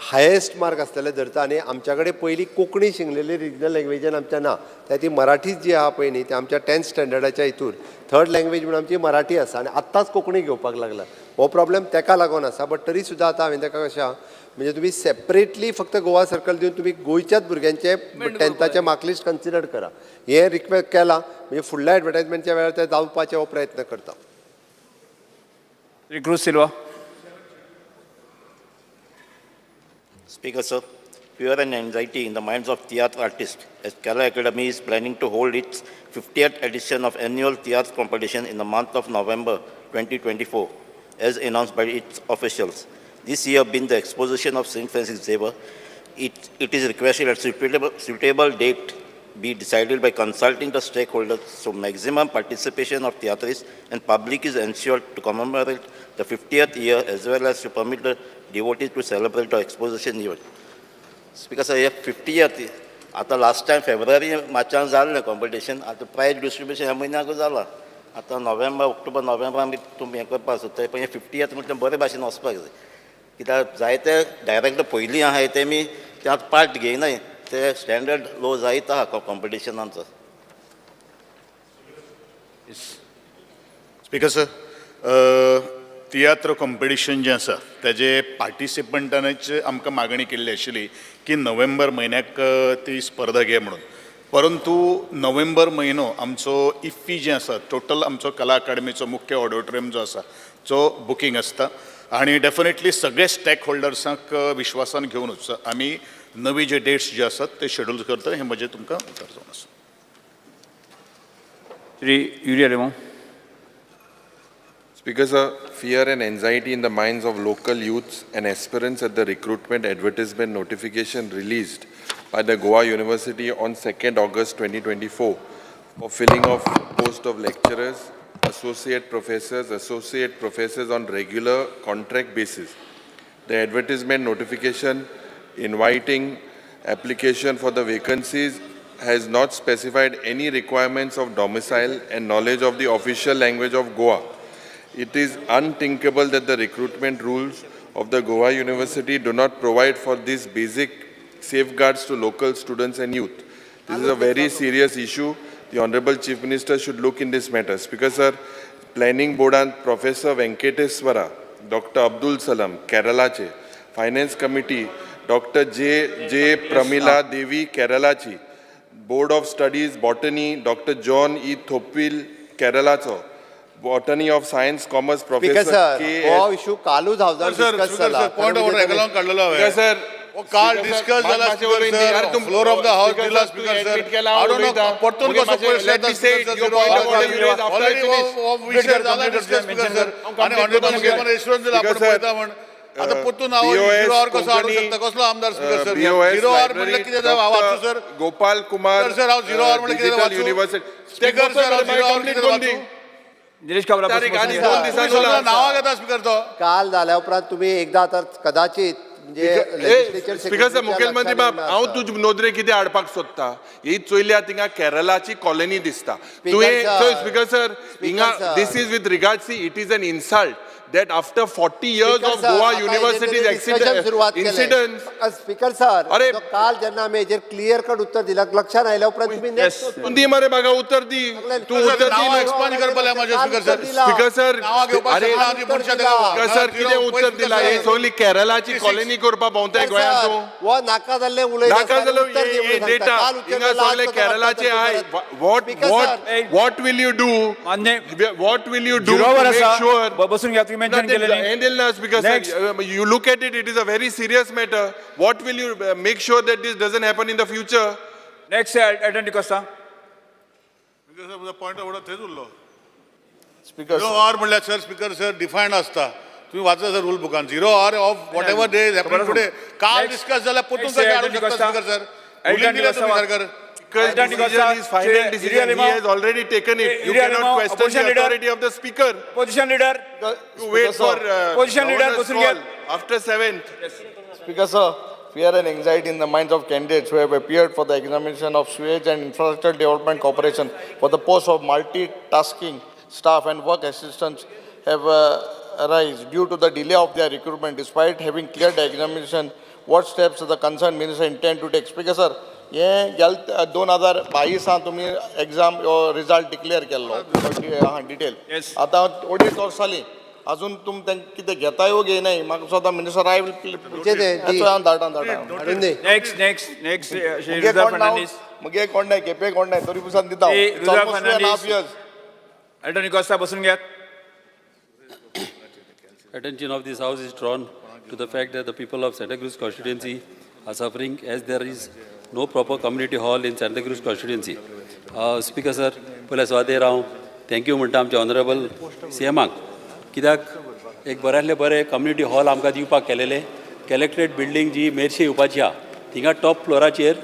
Speaker 4: हायेस्ट मार्क आसलेले धरता आनी आमच्या कडेन पयलीं कोंकणी शिकलेली रिजनल लँग्वेजान आमच्या ना त्या ती मराठीच जी आहा पळय न्ही ती आमच्या 10th स्टँडर्डाच्या हितूर 3rd लँग्वेज म्हणून आमची मराठी आसा आनी आत्ताच कोंकणी घेवपाक लागला. हो प्रॉब्लेम ताका लागून आसा बट तरी सुद्दां आतां हांवें ताका कशें आहा म्हणजे तुमी सेपरेटली फक्त गोवा सर्कल दिवन तुमी गोंयच्याच भुरग्यांचे 10thचे मार्कलिस्ट कन्सिडर करा. हे रिक्वेस्ट केला म्हणजे फुडल्या एडवर्टायजमेंटच्या वेळार ते जावपाचे हो प्रयत्न करता.
Speaker 2: Shri cruise Silva.
Speaker 15: Speaker sir, fear and anxiety in the minds of theatre artists as Kerala Academy is planning to hold its 50th edition of annual theatre competition in the month of November 2024 as announced by its officials. This year being the exposition of St. Francis Xavier, it is requested that suitable date be decided by consulting the stakeholders so maximum participation of theatrists and public is ensured to commemorate the 50th year as well as to permit the devotees to celebrate the exposition event. Speaker sir, 50th, आता last time February मार्चान जाल्लें competition आतां prize distribution ह्या म्हयन्याकूच जालां. आतां November October November आमी तुमी हें करपाक सोदताय पण 50th म्हणटा बरे भाशेन वचपाक जाय कित्याक जायते डायरेक्टर पयलीं आहाय तेमी त्यात पार्ट घेयनाय ते स्टँडर्ड लो जायत आहा कॉम्पिटिशनाचो.
Speaker 10: स्पीकर सर, तियात्र कॉम्पिटिशन जें आसा तेजे पार्टिसिपंटांनीच आमकां मागणी केल्ली आशिल्ली की नोव्हेंबर म्हयन्याक ती स्पर्धा घे म्हणून परंतु नोव्हेंबर म्हयनो आमचो इफ्फी जें आसा टोटल आमचो कला अकादमीचो मुख्य ऑडिटोरियम जो आसा जो बुकींग आसता आनी डेफिनेटली सगळे स्टेक होल्डर्सांक विश्वासान घेवनूच आमी नवी जे डेट्स जे आसात ते शेड्यूल करता हें म्हजें तुमकां उतर जावन आसा.
Speaker 2: Shri urea Remo.
Speaker 5: Speaker sir, fear and anxiety in the minds of local youths and aspirants at the recruitment advertisement notification released by the Goa University on 2nd August 2024 for filling of post of lecturers, associate professors on regular contract basis. The advertisement notification inviting application for the vacancies has not specified any requirements of domicile and knowledge of the official language of Goa. It is unthinkable that the recruitment rules of the Goa University do not provide for these basic safeguards to local students and youth. This is a very serious issue. The Honorable Chief Minister should look in this matter. Speaker sir, Planning Board and Professor Venkateswara, Dr. Abdul Salam, Keralache, Finance Committee, Dr. J. Pramila Devi, Keralachi, Board of Studies, Botany, Dr. John E. Thopil, Keralacho, Botany of Science, Commerce, Professor K.
Speaker 4: हो issue कालूच हांव discuss जाला.
Speaker 10: Point of order एकालावन काडलेलो हांवें.
Speaker 5: Sir,
Speaker 10: काल discuss जाला speaker sir. Floor of the house दिला speaker sir. I don't know परतून कसो प्रश्न येता स्पीकर सर. ऑलरेडी विशय जाला डिस्कस स्पीकर सर. आणि ऑनरेबल गेमर एश्योरन्स दिला आपण पळयता म्हण. आता परतून हांव 0 आवर कसो हाडूं शकता कसलो आमदार स्पीकर सर. 0 आवर म्हणल्यार कितें हांव वाचूं सर.
Speaker 5: गोपाल कुमार
Speaker 10: सर हांव 0 आवर म्हणल्यार कितें वाचूं.
Speaker 5: युनिव्हर्सिटी
Speaker 10: स्पीकर सर हांव 0 आवर कितें वाचूं.
Speaker 2: दिनेश काब्रा.
Speaker 10: नांवां घेता स्पीकर तो.
Speaker 4: काल जाल्या उपरांत तुम्ही एकदा तर कदाचित म्हणजे
Speaker 5: स्पीकर सर, मुखेलमंत्री बाब, हांव तुज नोदरे कितें हाडपाक सोदता. ही चोयल्या थिंगा केरलाची कॉलनी दिसता. तुवें स्पीकर सर हिंगा this is with regards see it is an insult that after 40 years of Goa University's incidents.
Speaker 4: Speaker sir, काल जेन्ना आमी हेजेर क्लियर कट उत्तर दिला लक्षात आयल्या उपरांत तुम्ही नेक्स्ट
Speaker 5: दी मरे म्हाका उत्तर दी. तू उत्तर दी.
Speaker 10: एक्सपांड करपाक माझे स्पीकर सर.
Speaker 5: स्पीकर सर,
Speaker 10: अरे
Speaker 5: स्पीकर सर कितें उत्तर दिला. हे सगळी केरलाची कॉलनी करपाक भोंवताय गोंयांत तूं.
Speaker 4: वो नाका जाल्ले उलयता.
Speaker 5: नाका जाल्ले डेटा हिंगा सगळे केरलाचे I. what will you do? What will you do to make sure
Speaker 2: बसून घ्या. mention
Speaker 5: because you look at it, it is a very serious matter. What will you make sure that this doesn't happen in the future?
Speaker 2: Next, Attorney Costa.
Speaker 10: Point of order थेच उरलो. Speaker 0 hour म्हणल्यार sir speaker sir defined आसता. तुम्ही वाचला sir rule बुकान. 0 hour of whatever day is happening today. काल discuss झाला परतून कशें हाडूं शकता स्पीकर सर.
Speaker 2: Attorney
Speaker 10: तुम्ही सरकार.
Speaker 5: Because decision is final decision. He has already taken it. You cannot question the authority of the speaker.
Speaker 2: Position leader.
Speaker 5: You wait for
Speaker 2: position leader.
Speaker 5: After 7th.
Speaker 14: Speaker sir, fear and anxiety in the minds of candidates who have appeared for the examination of Sewage and Infrastructure Development Corporation for the post of multitasking staff and work assistants have arisen due to the delay of their recruitment. Despite having cleared the examination, what steps does the concerned minister intend to take? Speaker sir, हे गेल 2022 तुम्ही exam result declare केल्लो detail. आतां अडीच वर्सांनी अजून तुम कितें घेताय घेयनाय. म्हाका स्वता मिनिस्टर आय विल धाडा.
Speaker 2: नेक्स्ट
Speaker 14: मगे कोण नाही केपे कोण नाही तरी पुसान दिता.
Speaker 2: Attorney Costa बसून घ्या.
Speaker 16: Attention of this House is drawn to the fact that the people of Santa Cruz constituency are suffering as there is no proper community hall in Santa Cruz constituency. Speaker sir, पयले स्वादेर हांव thank you म्हणटा आमच्या honourable CMाक. कित्याक एक बऱ्यांतले बरें community hall आमकां दिवपाक केलेले. कलेक्ट्रेट बिल्डींग जी मेरशे येवपाची आहा थिंगा टॉप फ्लोराचेर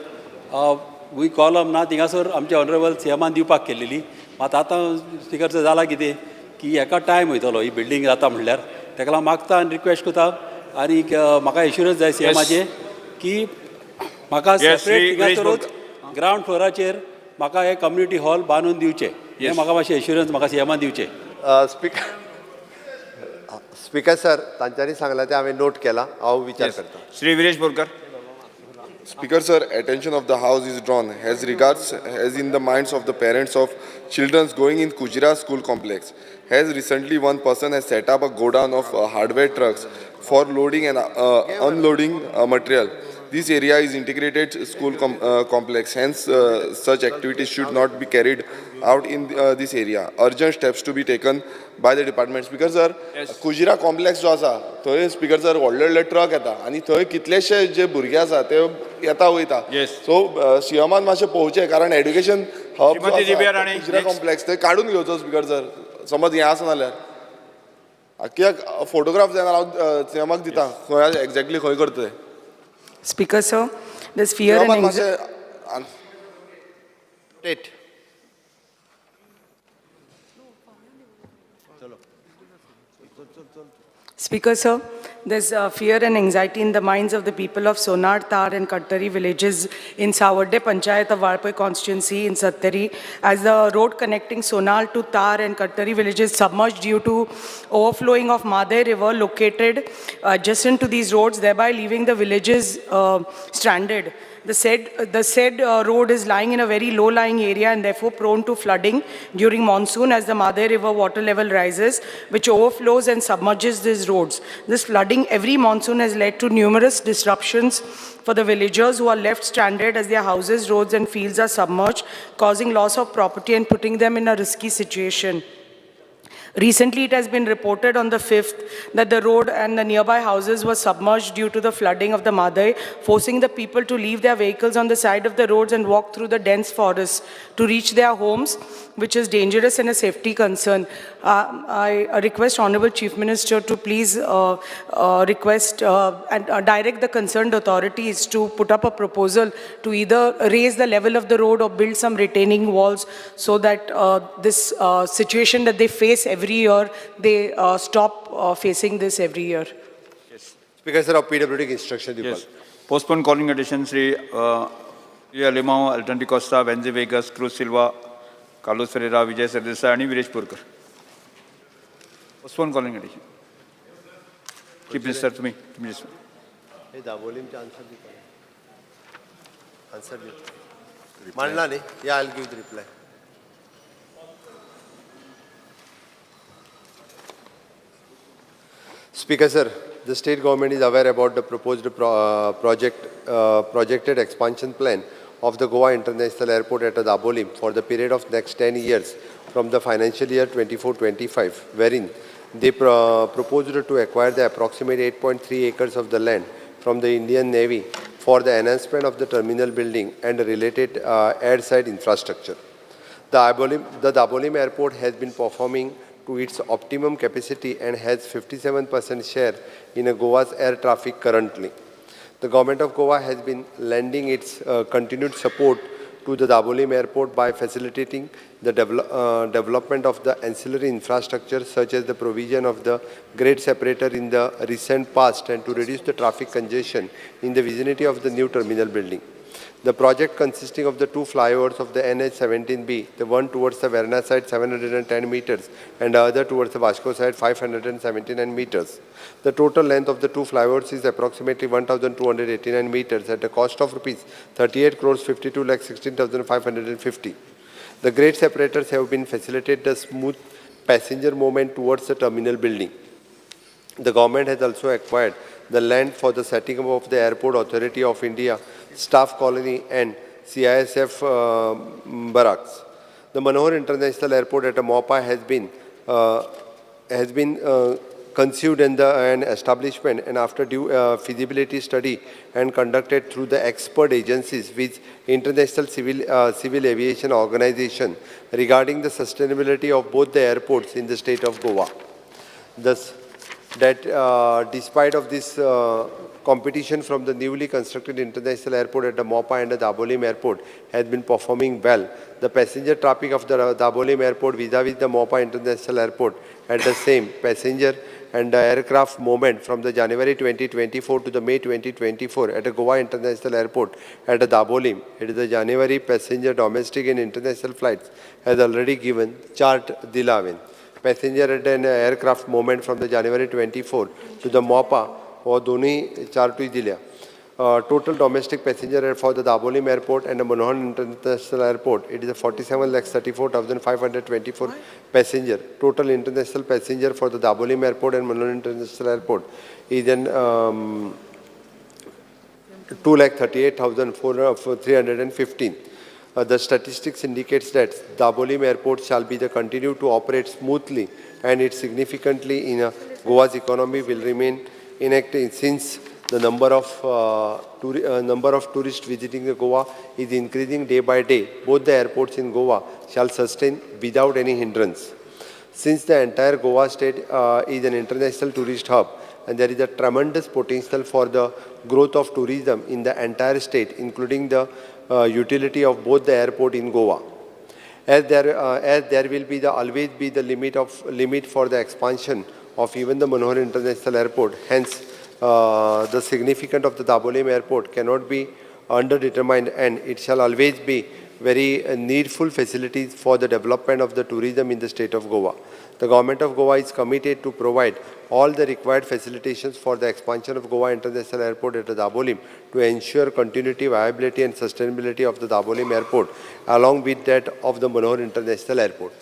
Speaker 16: वी कॉलम ना थिंगासर आमच्या ऑनरेबल CMान दिवपाक केल्लेली. मात आतां स्पीकर सर जाला कितें की एका टायम वयतलो ही बिल्डींग जाता म्हणल्यार. ताका लागून मागता आनी रिक्वेस्ट करता आनी म्हाका एश्युरन्स जाय CMाचे की म्हाका सेपरेट ग्रावंड फ्लोराचेर म्हाका हे कम्युनिटी हॉल बांदून दिवचे. हे म्हाका मातशें एश्युरन्स म्हाका CMान दिवचे.
Speaker 4: स्पीकर सर तांच्यांनी सांगला ते हांवें नोट केला. हांव विचार करता.
Speaker 2: Shri Viresh Borkar.
Speaker 8: Speaker sir, attention of the House is drawn as in the minds of the parents of children going in Kujira school complex. As recently one person has set up a godown of hardware trucks for loading and unloading material. this area is integrated school complex. Hence, such activities should not be carried out in this area. Urgent steps to be taken by the department. Speaker sir, Kujira complex जो आसा, थंय speaker sir व्हडले truck येता आनी थंय कितलेशे जे भुरगे आसा ते येता वयता. सो सीएमान मातशें पळोवचें कारण एड्युकेशन हब कुजिरा कॉम्प्लेक्स थंय काडून घेवचो स्पीकर सर. समज हें आसा नाल्यार कित्याक फोटोग्राफ जाय हांव सीएमाक दिता खंय एक्झॅक्टली खंय करता तें.
Speaker 1: Speaker, sir, there's fear and anxiety. Speaker, sir, there's fear and anxiety in the minds of the people of Sonar, Tar and Kattari villages in Sawadde Panchayat of Valpai constituency in Sattari, as the road connecting Sonar to Tar and Kattari villages submerged due to overflowing of Madai river located adjacent to these roads, thereby leaving the villages stranded. The said road is lying in a very low-lying area and therefore prone to flooding during monsoon as the Madai River water level rises, which overflows and submerges these roads. This flooding every monsoon has led to numerous disruptions for the villagers who are left stranded as their houses, roads and fields are submerged, causing loss of property and putting them in a risky situation. Recently, it has been reported on the 5th that the road and the nearby houses were submerged due to the flooding of the Madai, forcing the people to leave their vehicles on the side of the roads and walk through the dense forests to reach their homes, which is dangerous and a safety concern. I request Honorable Chief Minister to please request and direct the concerned authorities to put up a proposal to either raise the level of the road or build some retaining walls so that this situation that they face every year, they stop facing this every year.
Speaker 4: Yes. Speaker, sir, of PWD instruction.
Speaker 2: Yes. Postpone calling addition, Sri Alimao, Alton de Costa, Venzi Vegas, Cruz Silva, Carlos Ferreira, Vijay Sardesai, and Viresh Purkar. Postpone calling addition. Chief Minister, to me.
Speaker 4: Hey, the volume answer. Manla ne? Yeah, I'll give the reply. Speaker, sir, the state government is aware about the proposed projected expansion plan of the Goa International Airport at Dabolim for the period of next 10 years from the financial year 24-25, wherein they proposed to acquire the approximate 8.3 acres of the land from the Indian Navy for the enhancement of the terminal building and related airside infrastructure. The Dabolim Airport has been performing to its optimum capacity and has 57% share in Goa's air traffic currently. The government of Goa has been lending its continued support to the Dabolim Airport by facilitating the development of the ancillary infrastructure such as the provision of the grade separator in the recent past and to reduce the traffic congestion in the vicinity of the new terminal building. The project consisting of the two flyovers of the NH-17B, the one towards the Verna side 710 meters and the other towards the Vasco side 579 meters. The total length of the two flyovers is approximately 1,289 meters at a cost of rupees 38 crores 52 lakh 16,550. The grade separators have been facilitated the smooth passenger movement towards the terminal building. The government has also acquired the land for the setting up of the Airport Authority of India staff colony and CISF barracks. The Manohar International Airport at Mopa has been conceived in an establishment and after due feasibility study and conducted through the expert agencies with International Civil Aviation Organization regarding the sustainability of both the airports in the state of Goa. Thus, despite of this competition from the newly constructed international airport at the Mopa and the Dabolim Airport has been performing well. The passenger traffic of the Dabolim Airport vis-a-vis the Mopa International Airport at the same passenger and the aircraft movement from the January 2024 to the May 2024 at the Goa International Airport at the Dabolim. It is the January passenger domestic and international flights has already given chart Dilaven. Passenger and an aircraft movement from the January 24 to the Mopa or Doni Chartui Dilia. Total domestic passenger for the Dabolim Airport and the Manohar International Airport, it is a 47,34,524 passenger. Total international passenger for the Dabolim Airport and Manohar International Airport is an 238,315. The statistics indicates that Dabolim Airport shall be the continue to operate smoothly, and it significantly in Goa's economy will remain inactive since the number of tourists visiting the Goa is increasing day by day. Both the airports in Goa shall sustain without any hindrance. Since the entire Goa state is an international tourist hub, and there is a tremendous potential for the growth of tourism in the entire state, including the utility of both the airport in Goa. As there will be always be the limit for the expansion of even the Manohar International Airport. Hence, the significance of the Dabolim Airport cannot be underdetermined, and it shall always be very needful facilities for the development of the tourism in the state of Goa. The government of Goa is committed to provide all the required facilitations for the expansion of Goa International Airport at the Dabolim to ensure continuity, viability and sustainability of the Dabolim Airport along with that of the Manohar International Airport.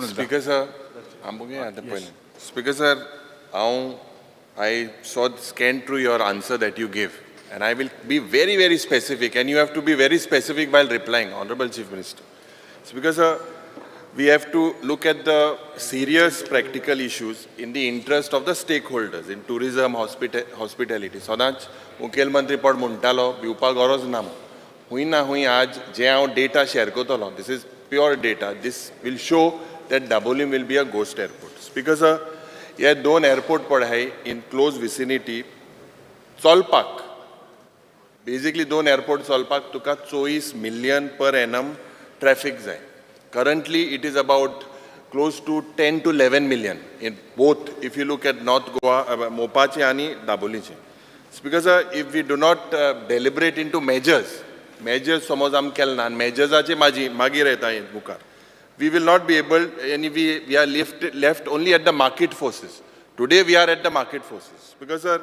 Speaker 5: Speaker sir, Speaker sir, I scanned through your answer that you gave, and I will be very, very specific, and you have to be very specific while replying, Honorable Chief Minister. Speaker sir, we have to look at the serious practical issues in the interest of the stakeholders in tourism, hospitality. Sodach, Mukhyamantri pod muntalo, biupa goroz nam. Hui na hui aaj, je ao data share kotalo. This is pure data. This will show that Dabolim will be a ghost airport. Speaker sir, ये दोन airport पड़ है in close vicinity. Solpak. Basically, दोन airport Solpak तुका 24 million per annum traffic जाय. Currently, it is about close to 10 to 11 million in both, if you look at North Goa, Mopache and Daboliche. Because if we do not deliberate into measures समोज केलना, measures आचे मागी रहता है मुकार. We will not be able, and we are left only at the market forces. Today, we are at the market forces. Because sir,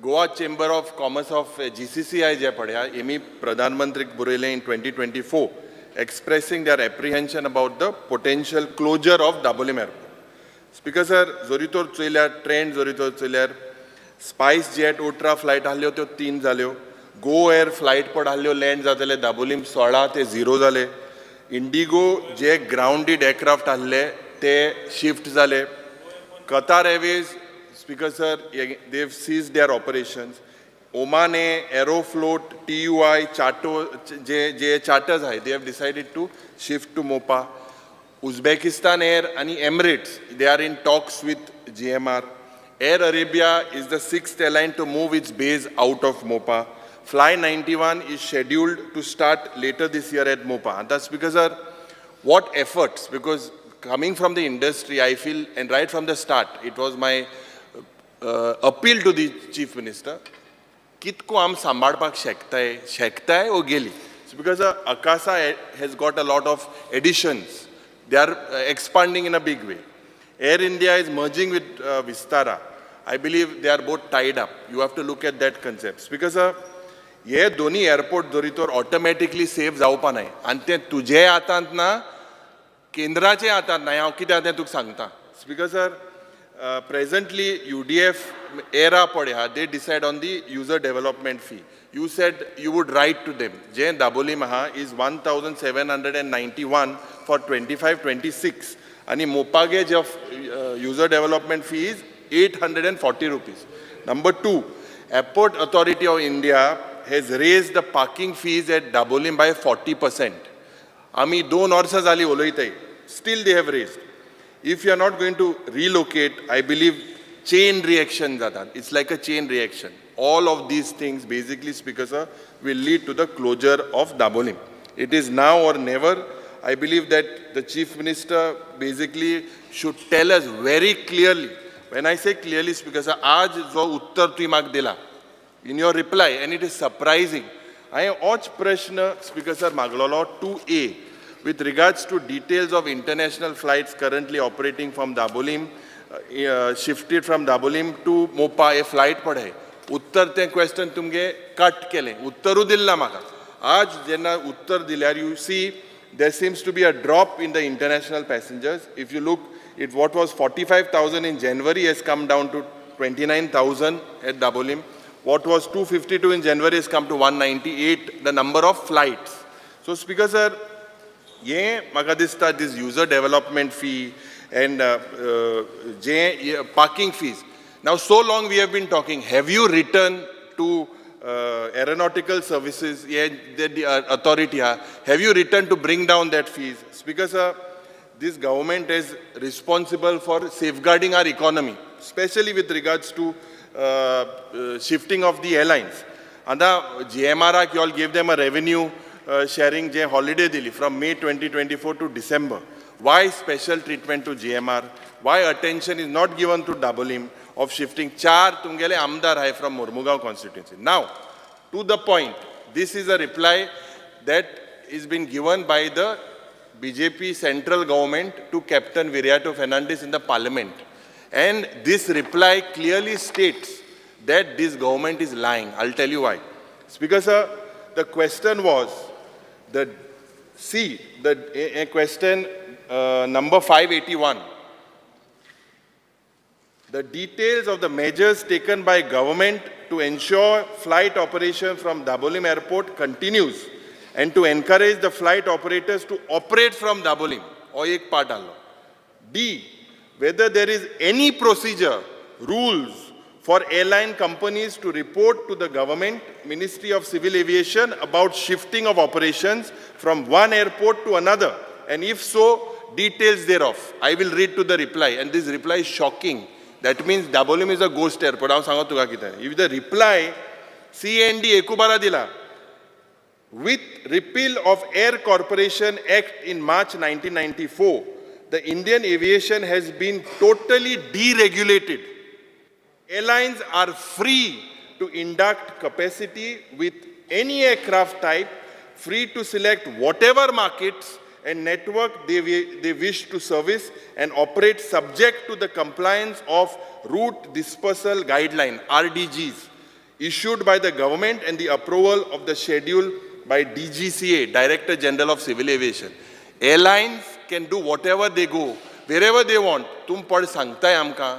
Speaker 5: Goa Chamber of Commerce of GCCI je padhya, emi Pradhan Mantri Burele in 2024, expressing their apprehension about the potential closure of Dabolim Airport. Speaker sir, zoritor chayल्या, trend zoritor chayल्या, Spice Jet ultra flight हाल्यो त्यो 3 जाल्यो, Go Air flight पड हाल्यो land जातले Dabolim 16 ते 0 जाले, Indigo जे grounded aircraft हाल्ले ते shift जाले, Qatar Airways, Speaker sir, they've ceased their operations. Oman Aeroflot, TUI, charters, they have decided to shift to Mopa. Uzbekistan Air and Emirates, they are in talks with GMR. Air Arabia is the 6th airline to move its base out of Mopa. Fly 91 is scheduled to start later this year at Mopa. And that's because, sir, what efforts? Because coming from the industry, I feel, and right from the start, it was my appeal to the Chief Minister. कितको आम सांबाळपाक शकताय ओ गेली. Because Akasa has got a lot of additions. They are expanding in a big way. Air India is merging with Vistara. I believe they are both tied up. You have to look at that concept. Because ये दोन्ही airport जोरीतोर automatically save जावपा नाय, आनी ते तुजे हातांत ना, केंद्राचे हातांत ना. हांव कितें तें तुका सांगता. Because presently UDF ERA padya, they decide on the user development fee. You said you would write to them. Jain Dabolim is 1,791 for 25-26. And the Mopage of user development fee is 840 rupees. Number 2, Airport Authority of India has raised the parking fees at Dabolim by 40%. Ami 2 वर्सां जाली उलयताय. Still they have raised. If you are not going to relocate, I believe chain reaction jata. It's like a chain reaction. All of these things, basically, Speaker sir, will lead to the closure of Dabolim. It is now or never. I believe that the Chief Minister basically should tell us very clearly. When I say clearly, Speaker sir, aaj jo uttar tu mag dila in your reply, and it is surprising. I och prashna, Speaker sir, maglolo 2A. With regards to details of international flights currently operating from Dabolim, shifted from Dabolim to Mopa, a flight pad hai. Uttar te question tumge cut kele. Uttaru dilla maka. Aaj jenna uttar dilyar, you see there seems to be a drop in the international passengers. If you look, what was 45,000 in January has come down to 29,000 at Dabolim. what was 252 in January has come to 198, the number of flights. So, Speaker Sir, this user development fee and parking fees. Now, so long we have been talking. Have you written to aeronautical services, the authority? Have you written to bring down that fees? Speaker Sir, this government is responsible for safeguarding our economy, especially with regards to shifting of the airlines. And GMR, you all gave them a revenue sharing holiday dili from May 2024 to December. Why special treatment to GMR? Why attention is not given to Dabolim of shifting? Char tumgele amdar hai from Mormugaon constituency. Now, to the point, this is a reply that is been given by the BJP central government to Captain Viriato Fernandes in the parliament. And this reply clearly states that this government is lying. I'll tell you why. Speaker Sir, the question was, question number 581. The details of the measures taken by government to ensure flight operation from Dabolim Airport continues and to encourage the flight operators to operate from Dabolim. Or ek part डालो. D, whether there is any procedure, rules for airline companies to report to the government, Ministry of Civil Aviation about shifting of operations from one airport to another. And if so, details thereof. I will read to the reply, and this reply is shocking. That means Dabolim is a ghost airport. If the reply, CND Ekubara dila, with repeal of Air Corporation Act in March 1994, the Indian aviation has been totally deregulated. Airlines are free to induct capacity with any aircraft type, free to select whatever markets and network they wish to service and operate subject to the compliance of Route Dispersal Guideline, RDGs, issued by the government and the approval of the schedule by DGCA, Director General of Civil Aviation. Airlines can do whatever they go, wherever they want. Tum pad sangta hai amka.